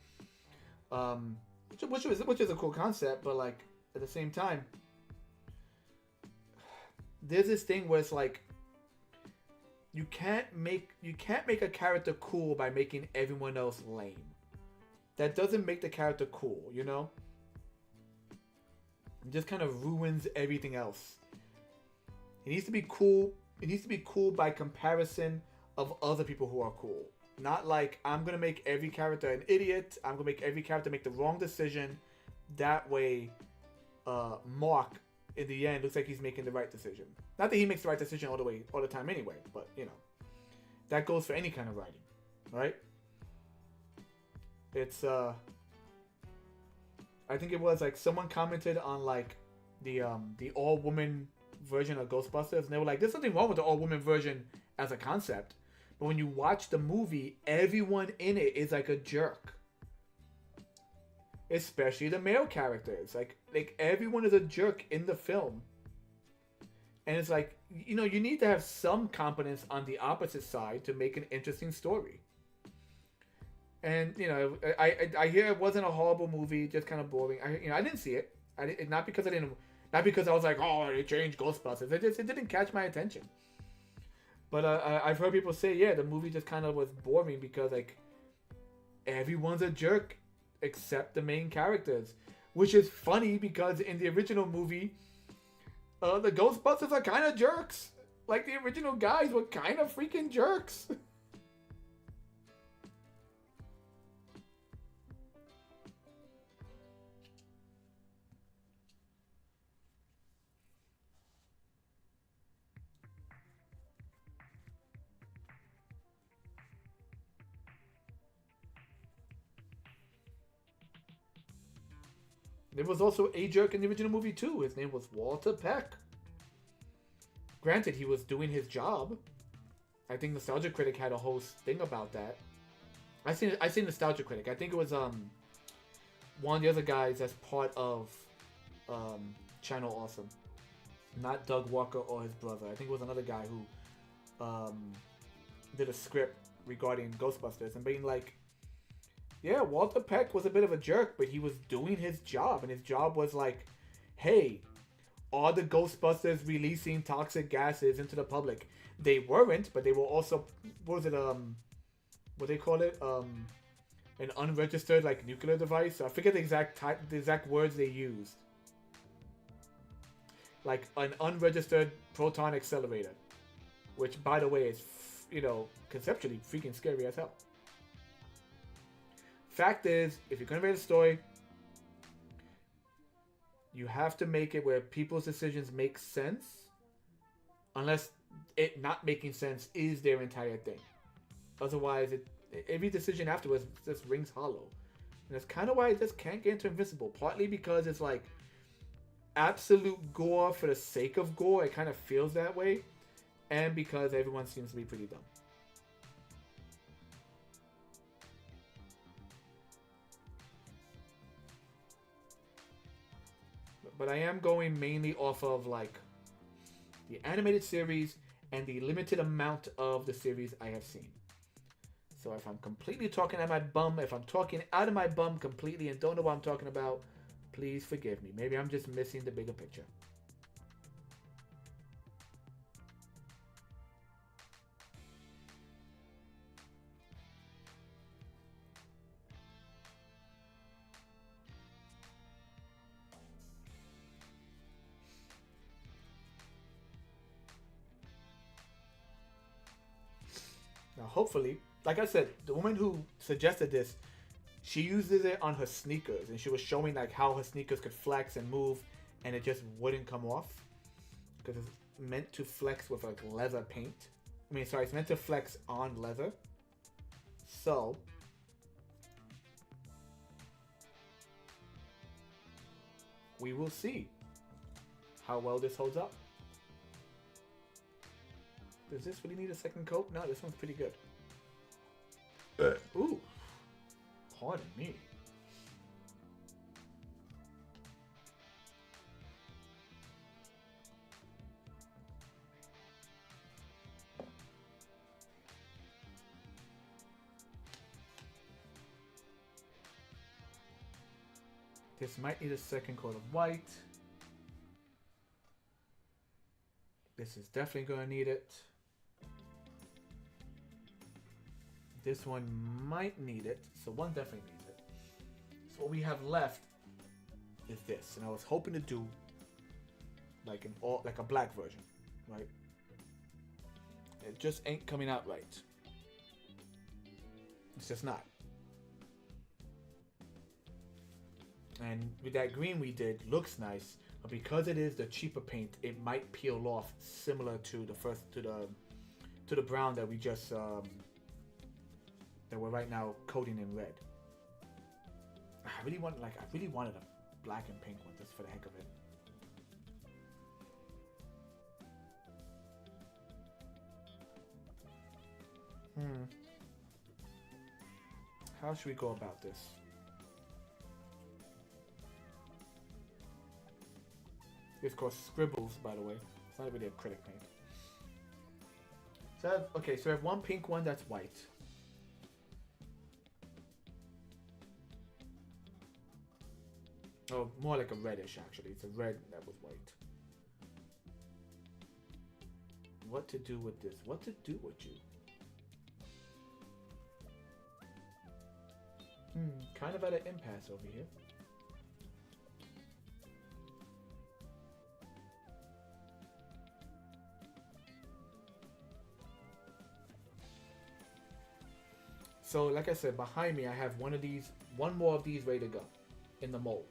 Which is a cool concept, but like at the same time, there's this thing where it's like you can't make a character cool by making everyone else lame. That doesn't make the character cool, you know? It just kind of ruins everything else. It needs to be cool. It needs to be cool by comparison of other people who are cool. Not like I'm gonna make every character an idiot. I'm gonna make every character make the wrong decision. That way, Mark in the end looks like he's making the right decision. Not that he makes the right decision all the time anyway, but you know, that goes for any kind of writing, right? It's I think it was like someone commented on like the all woman version of Ghostbusters, and they were like, "There's something wrong with the all woman version as a concept." But when you watch the movie, everyone in it is like a jerk. Especially the male characters. Like everyone is a jerk in the film. And it's like, you know, you need to have some competence on the opposite side to make an interesting story. And, you know, I hear it wasn't a horrible movie, just kind of boring. I didn't see it. Not because I was like, oh, they changed Ghostbusters. It didn't catch my attention. But I've heard people say, yeah, the movie just kind of was boring because, like, everyone's a jerk except the main characters. Which is funny because in the original movie, the Ghostbusters are kind of jerks. Like, the original guys were kind of freaking jerks. There was also a jerk in the original movie too. His name was Walter Peck. Granted, he was doing his job. I think Nostalgia Critic had a whole thing about that. I seen Nostalgia Critic. I think it was one of the other guys that's part of Channel Awesome. Not Doug Walker or his brother. I think it was another guy who did a script regarding Ghostbusters and being like, yeah, Walter Peck was a bit of a jerk, but he was doing his job, and his job was like, hey, are the Ghostbusters releasing toxic gases into the public? They weren't, but they were also, what was it, what they call it, an unregistered like nuclear device. I forget the exact words they used. Like an unregistered proton accelerator, which by the way is, you know, conceptually freaking scary as hell. Fact is, if you're gonna write a story, you have to make it where people's decisions make sense, unless it not making sense is their entire thing. Otherwise, every decision afterwards just rings hollow. And that's kind of why I just can't get into Invincible. Partly because it's like absolute gore for the sake of gore. It kind of feels that way. And because everyone seems to be pretty dumb. But I am going mainly off of like the animated series and the limited amount of the series I have seen. So if I'm completely talking out of my bum, if I'm talking out of my bum completely and don't know what I'm talking about, please forgive me. Maybe I'm just missing the bigger picture. hopefully, like I said, the woman who suggested this, she uses it on her sneakers, and she was showing like how her sneakers could flex and move, and it just wouldn't come off because it's meant to flex with like leather paint. I mean, sorry, it's meant to flex on leather. So we will see how well this holds up. Does this really need a second coat? No, this one's pretty good. Ooh. Pardon me. This might need a second coat of white. This is definitely going to need it. This one might need it, so one definitely needs it. So what we have left is this, and I was hoping to do like like a black version, right? It just ain't coming out right. It's just not. And with that green we did, looks nice, but because it is the cheaper paint, it might peel off similar to the brown that we just that we're right now coating in red. I really wanted a black and pink one just for the heck of it. How should we go about this? It's called Scribbles, by the way. It's not really acrylic paint. So so I have one pink one that's white. Oh, more like a reddish actually. It's a red that was white. What to do with this? What to do with you? Kind of at an impasse over here. So, like I said, behind me I have one more of these ready to go in the mold.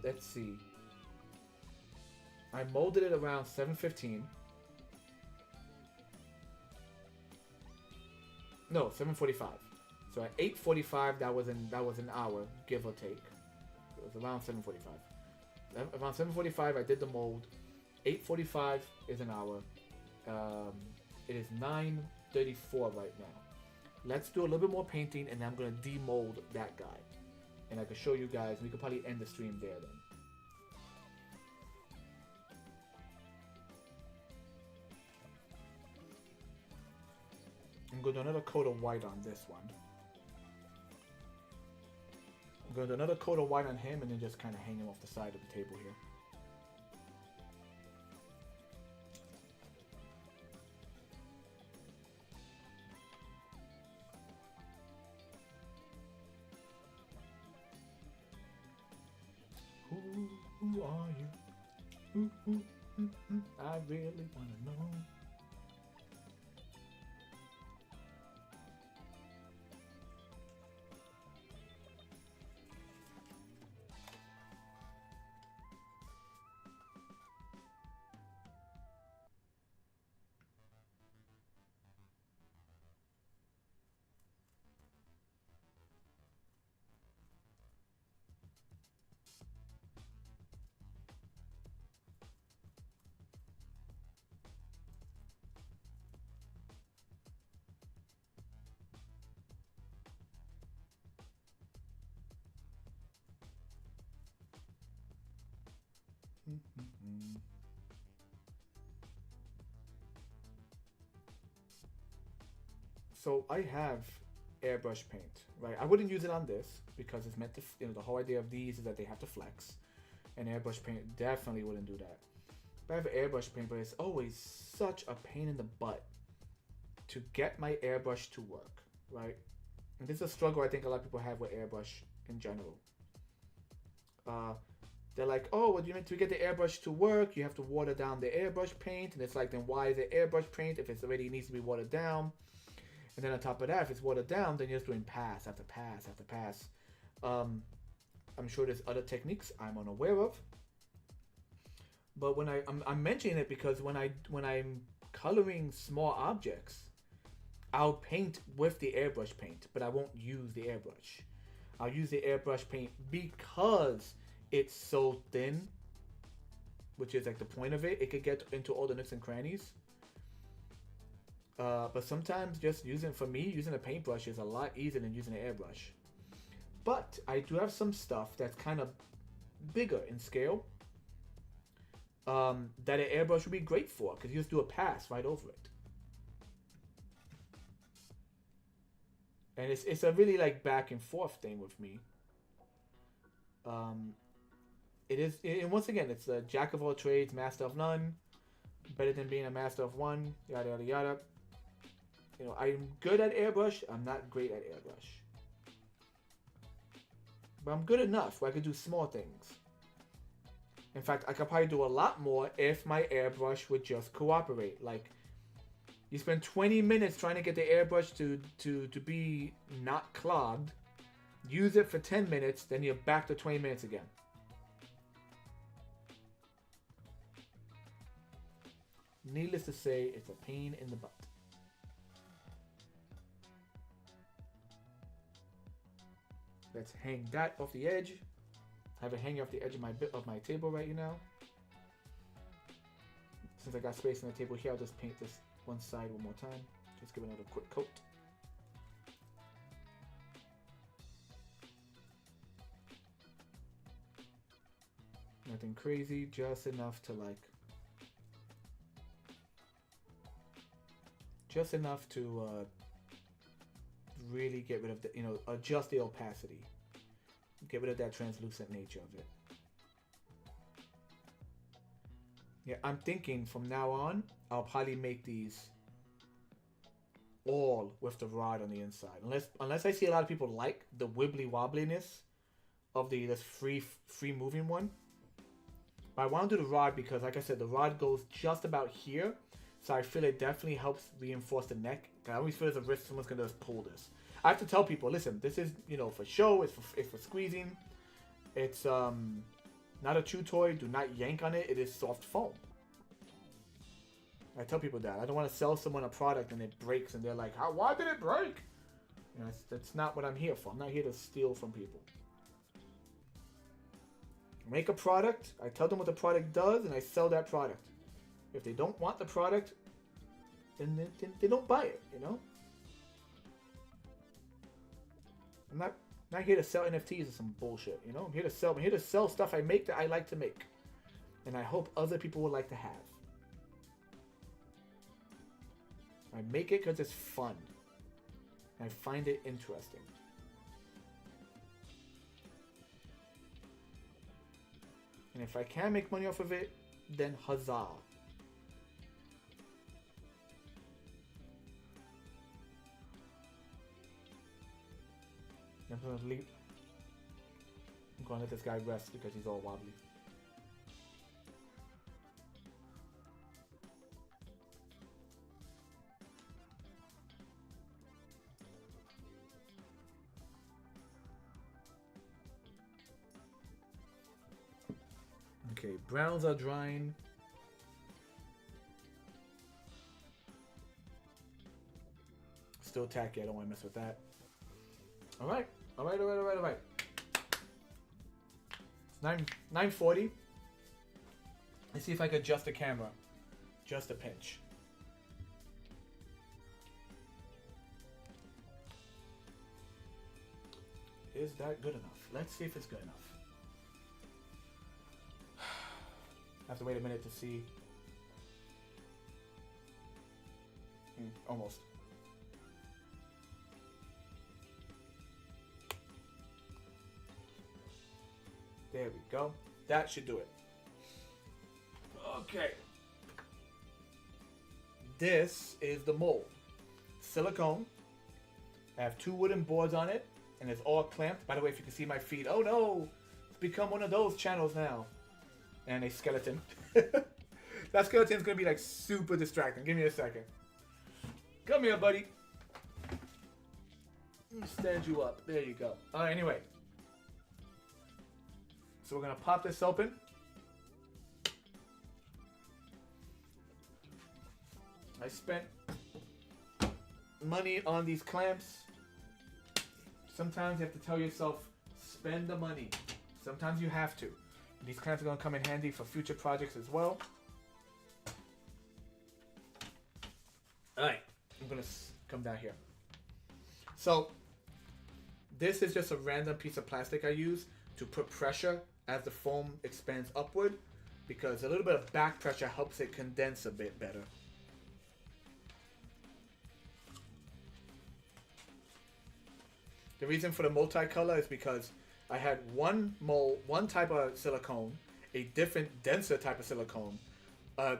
Let's see. I molded it around 7:15. No, 7:45. So at 8:45, that was an hour, give or take. It was around 7:45. Around 7:45, I did the mold. 8:45 is an hour. It is 9:34 right now. Let's do a little bit more painting, and then I'm gonna demold that guy, and I can show you guys. We could probably end the stream there then. I'm gonna do another coat of white on this one. I'm gonna do another coat of white on him, and then just kind of hang him off the side of the table here. Who are you? I really wanna know. So I have airbrush paint, right? I wouldn't use it on this because it's meant to, the whole idea of these is that they have to flex, and airbrush paint definitely wouldn't do that. But I have airbrush paint, but it's always such a pain in the butt to get my airbrush to work, right? And this is a struggle I think a lot of people have with airbrush in general. They're like, oh, well, to get the airbrush to work, you have to water down the airbrush paint. And it's like, then why is it airbrush paint if it already needs to be watered down? And then on top of that, if it's watered down, then you're just doing pass after pass after pass. I'm sure there's other techniques I'm unaware of. But when I'm mentioning it because when I'm coloring small objects, I'll paint with the airbrush paint, but I won't use the airbrush. I'll use the airbrush paint because it's so thin, which is like the point of it. It could get into all the nooks and crannies. But sometimes just using a paintbrush is a lot easier than using an airbrush. But I do have some stuff that's kind of bigger in scale that an airbrush would be great for, because you just do a pass right over it. And it's a really like back and forth thing with me. It is, and once again, it's a jack of all trades, master of none. Better than being a master of one, yada yada yada. You know, I'm good at airbrush. I'm not great at airbrush. But I'm good enough where I could do small things. In fact, I could probably do a lot more if my airbrush would just cooperate. Like, you spend 20 minutes trying to get the airbrush to be not clogged. Use it for 10 minutes, then you're back to 20 minutes again. Needless to say, it's a pain in the butt. Let's hang that off the edge. Have it hanging off the edge of my table right now. Since I got space on the table here, I'll just paint this one side one more time. Just give it another quick coat. Nothing crazy, just enough to like, really get rid of the, adjust the opacity. Get rid of that translucent nature of it. Yeah, I'm thinking from now on, I'll probably make these all with the rod on the inside. Unless I see a lot of people like the wibbly wobbliness of this free moving one. But I want to do the rod because, like I said, the rod goes just about here. So I feel it definitely helps reinforce the neck. I always feel there's a risk someone's going to just pull this. I have to tell people, listen, this is, for show. It's for squeezing. It's not a chew toy. Do not yank on it. It is soft foam. I tell people that. I don't want to sell someone a product and it breaks and they're like, why did it break? That's not what I'm here for. I'm not here to steal from people. Make a product. I tell them what the product does and I sell that product. If they don't want the product, then they don't buy it, I'm not here to sell NFTs or some bullshit, I'm here to sell stuff I make that I like to make. And I hope other people would like to have. I make it because it's fun. I find it interesting. And if I can make money off of it, then huzzah. I'm gonna let this guy rest because he's all wobbly. Okay, browns are drying. Still tacky, I don't want to mess with that. Alright. It's 9:40. Let's see if I can adjust the camera. Just a pinch. Is that good enough? Let's see if it's good enough. I have to wait a minute to see. Almost. There we go. That should do it. Okay. This is the mold. Silicone. I have 2 wooden boards on it, and it's all clamped. By the way, if you can see my feet, oh no! It's become one of those channels now. And a skeleton. That skeleton's gonna be like super distracting. Give me a second. Come here, buddy. Stand you up. There you go. Anyway. So we're going to pop this open. I spent money on these clamps. Sometimes you have to tell yourself, spend the money. Sometimes you have to. These clamps are going to come in handy for future projects as well. Alright, I'm going to come down here. So, this is just a random piece of plastic I use to put pressure as the foam expands upward, because a little bit of back pressure helps it condense a bit better. The reason for the multicolor is because I had one type of silicone, a different denser type of silicone,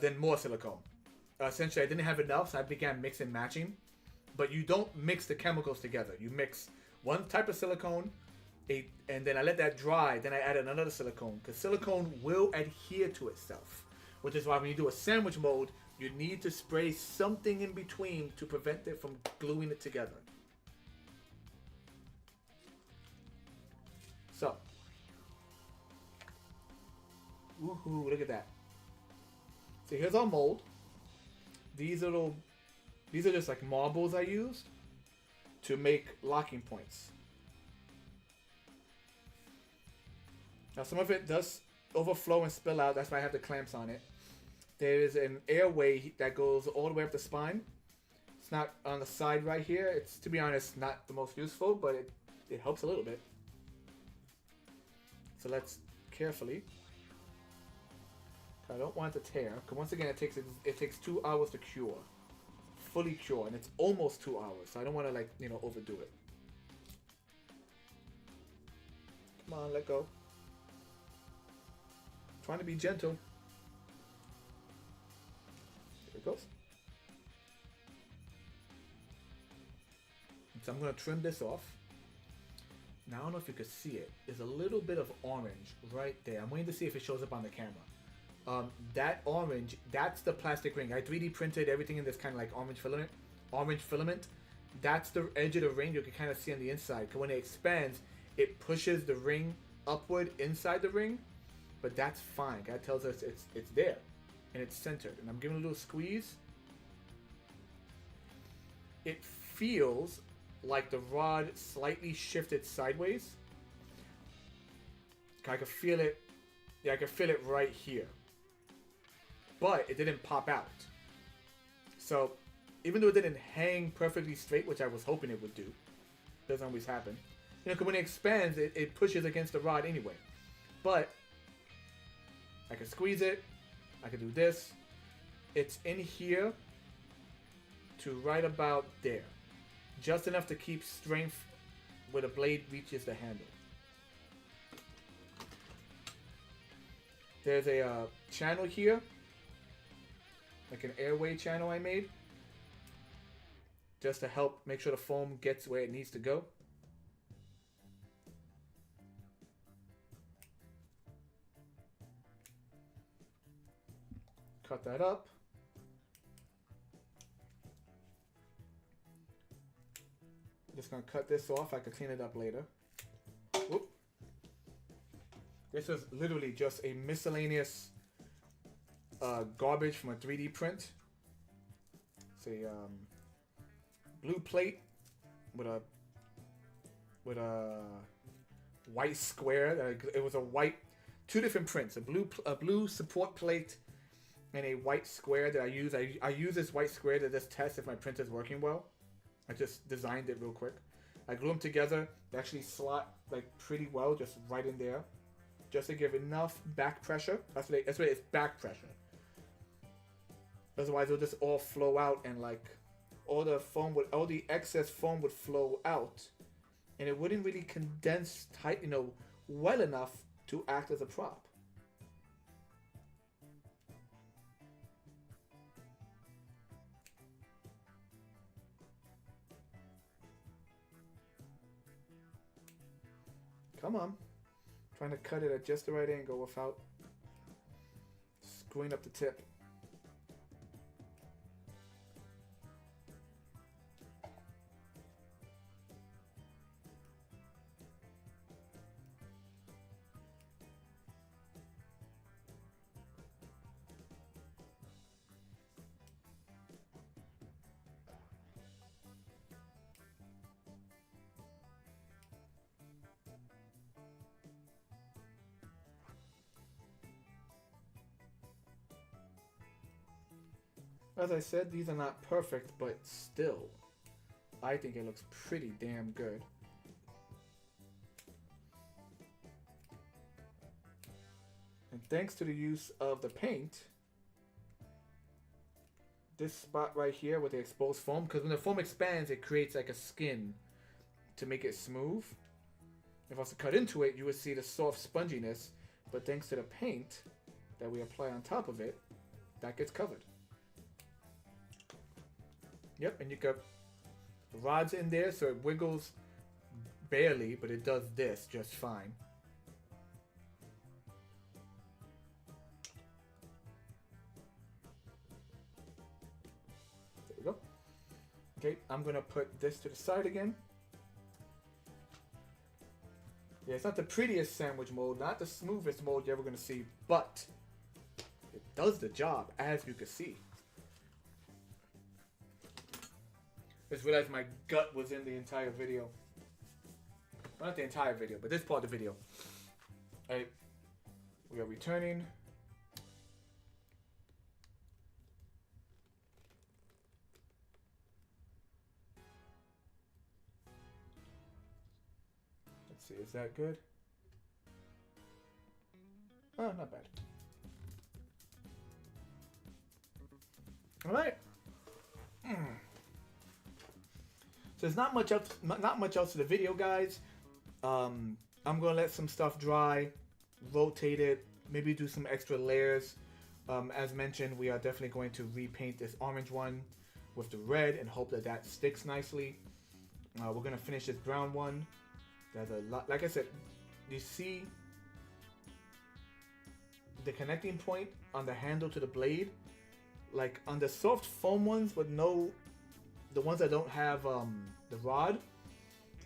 then more silicone. Essentially, I didn't have enough, so I began mix and matching. But you don't mix the chemicals together. You mix one type of silicone, and then I let that dry. Then I added another silicone, because silicone will adhere to itself. Which is why when you do a sandwich mold, you need to spray something in between to prevent it from gluing it together. So, woohoo, look at that. So here's our mold. These are just like marbles I used to make locking points. Now some of it does overflow and spill out, that's why I have the clamps on it. There is an airway that goes all the way up the spine. It's not on the side right here. It's, to be honest, not the most useful, but it helps a little bit. So let's carefully. I don't want it to tear, because once again it takes 2 hours to cure. Fully cure, and it's almost 2 hours, so I don't want to overdo it. Come on, let go. I'm trying to be gentle. There it goes. So I'm going to trim this off. Now I don't know if you could see it. There's a little bit of orange right there. I'm waiting to see if it shows up on the camera. That orange, that's the plastic ring. I 3D printed everything in this kind of like orange filament. That's the edge of the ring you can kind of see on the inside. Because when it expands, it pushes the ring upward inside the ring. But that's fine. That tells us it's there. And it's centered. And I'm giving it a little squeeze. It feels like the rod slightly shifted sideways. I can feel it. Yeah, I can feel it right here. But it didn't pop out. So, even though it didn't hang perfectly straight, which I was hoping it would do, doesn't always happen. You know, because when it expands, it pushes against the rod anyway. But, I can squeeze it. I can do this. It's in here to right about there. Just enough to keep strength where the blade reaches the handle. There's a channel here. Like an airway channel I made. Just to help make sure the foam gets where it needs to go. Cut that up. Just gonna cut this off. I can clean it up later. Whoop. This is literally just a miscellaneous garbage from a 3D print. It's a blue plate with a white square. It was a white, two different prints. A blue support plate and a white square that I use. I use this white square to just test if my printer's working well. I just designed it real quick. I glue them together. They actually slot like pretty well, just right in there, just to give enough back pressure. That's what it's back pressure. Otherwise, it'll just all flow out, and like all the excess foam would flow out, and it wouldn't really condense tight, well enough to act as a prop. Come on. Trying to cut it at just the right angle without screwing up the tip. As I said, these are not perfect, but still, I think it looks pretty damn good. And thanks to the use of the paint, this spot right here with the exposed foam, because when the foam expands, it creates like a skin to make it smooth. If I was to cut into it, you would see the soft sponginess, but thanks to the paint that we apply on top of it, that gets covered. Yep, and you got the rods in there, so it wiggles barely, but it does this just fine. There we go. Okay, I'm gonna put this to the side again. Yeah, it's not the prettiest sandwich mold, not the smoothest mold you're ever gonna see, but it does the job, as you can see. Just realized my gut was in the entire video. Well, not the entire video, but this part of the video. Alright, we are returning. Let's see, is that good? Oh, not bad. Alright. So there's not much else to the video, guys. I'm gonna let some stuff dry, rotate it, maybe do some extra layers. As mentioned, we are definitely going to repaint this orange one with the red and hope that that sticks nicely. We're gonna finish this brown one. There's a lot, like I said, you see the connecting point on the handle to the blade. Like on the soft foam ones with no, the ones that don't have the rod,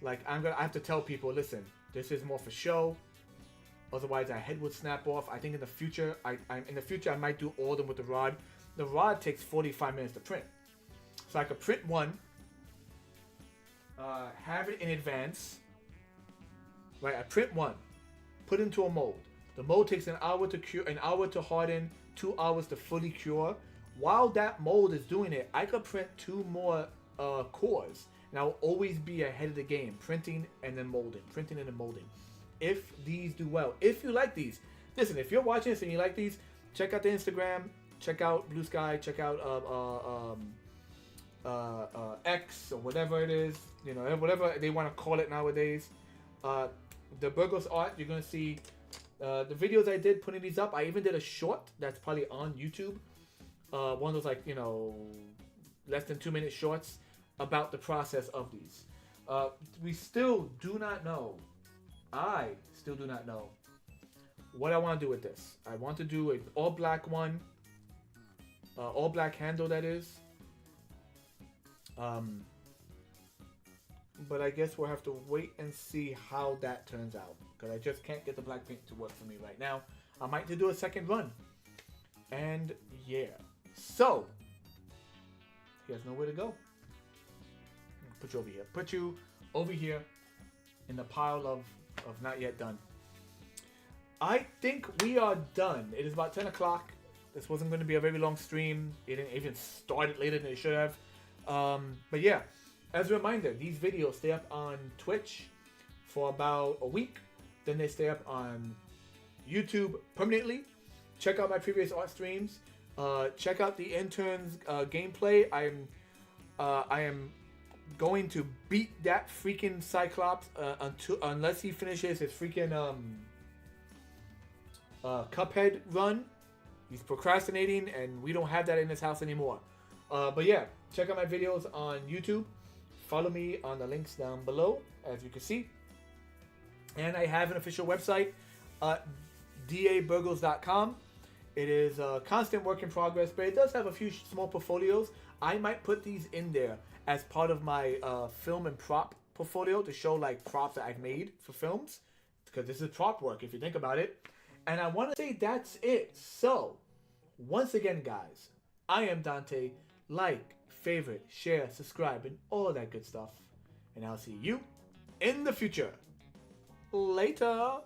like I have to tell people, listen, this is more for show. Otherwise, our head would snap off. I think in the future, I might do all of them with the rod. The rod takes 45 minutes to print, so I could print one, have it in advance. Right, I print one, put it into a mold. The mold takes an hour to cure, an hour to harden, 2 hours to fully cure. While that mold is doing it, I could print 2 more cores, and I will always be ahead of the game, printing and then molding, printing and then molding. If these do well, if you like these, listen, if you're watching this and you like these, check out the Instagram, check out Blue Sky, check out X or whatever it is, you know, whatever they want to call it nowadays. The Burgos art, you're gonna see the videos I did putting these up. I even did a short that's probably on YouTube. One of those, like, you know, less than 2-minute shorts about the process of these. We still do not know. I still do not know what I want to do with this. I want to do an all black one, all black handle, that is. But I guess we'll have to wait and see how that turns out, because I just can't get the black paint to work for me right now. I might do a second run. And yeah. So, he has nowhere to go. Put you over here. Put you over here in the pile of not yet done. I think we are done. It is about 10 o'clock. This wasn't going to be a very long stream. It didn't even start it later than it should have. But yeah, as a reminder, these videos stay up on Twitch for about a week. Then they stay up on YouTube permanently. Check out my previous art streams. Check out the interns gameplay. I am going to beat that freaking Cyclops unless he finishes his freaking Cuphead run. He's procrastinating, and we don't have that in this house anymore. But yeah, check out my videos on YouTube. Follow me on the links down below, as you can see. And I have an official website, daburgos.com. It is a constant work in progress, but it does have a few small portfolios. I might put these in there as part of my film and prop portfolio to show like props that I've made for films, because this is prop work if you think about it. And I want to say that's it. So, once again, guys, I am Dante. Like, favorite, share, subscribe, and all that good stuff. And I'll see you in the future. Later.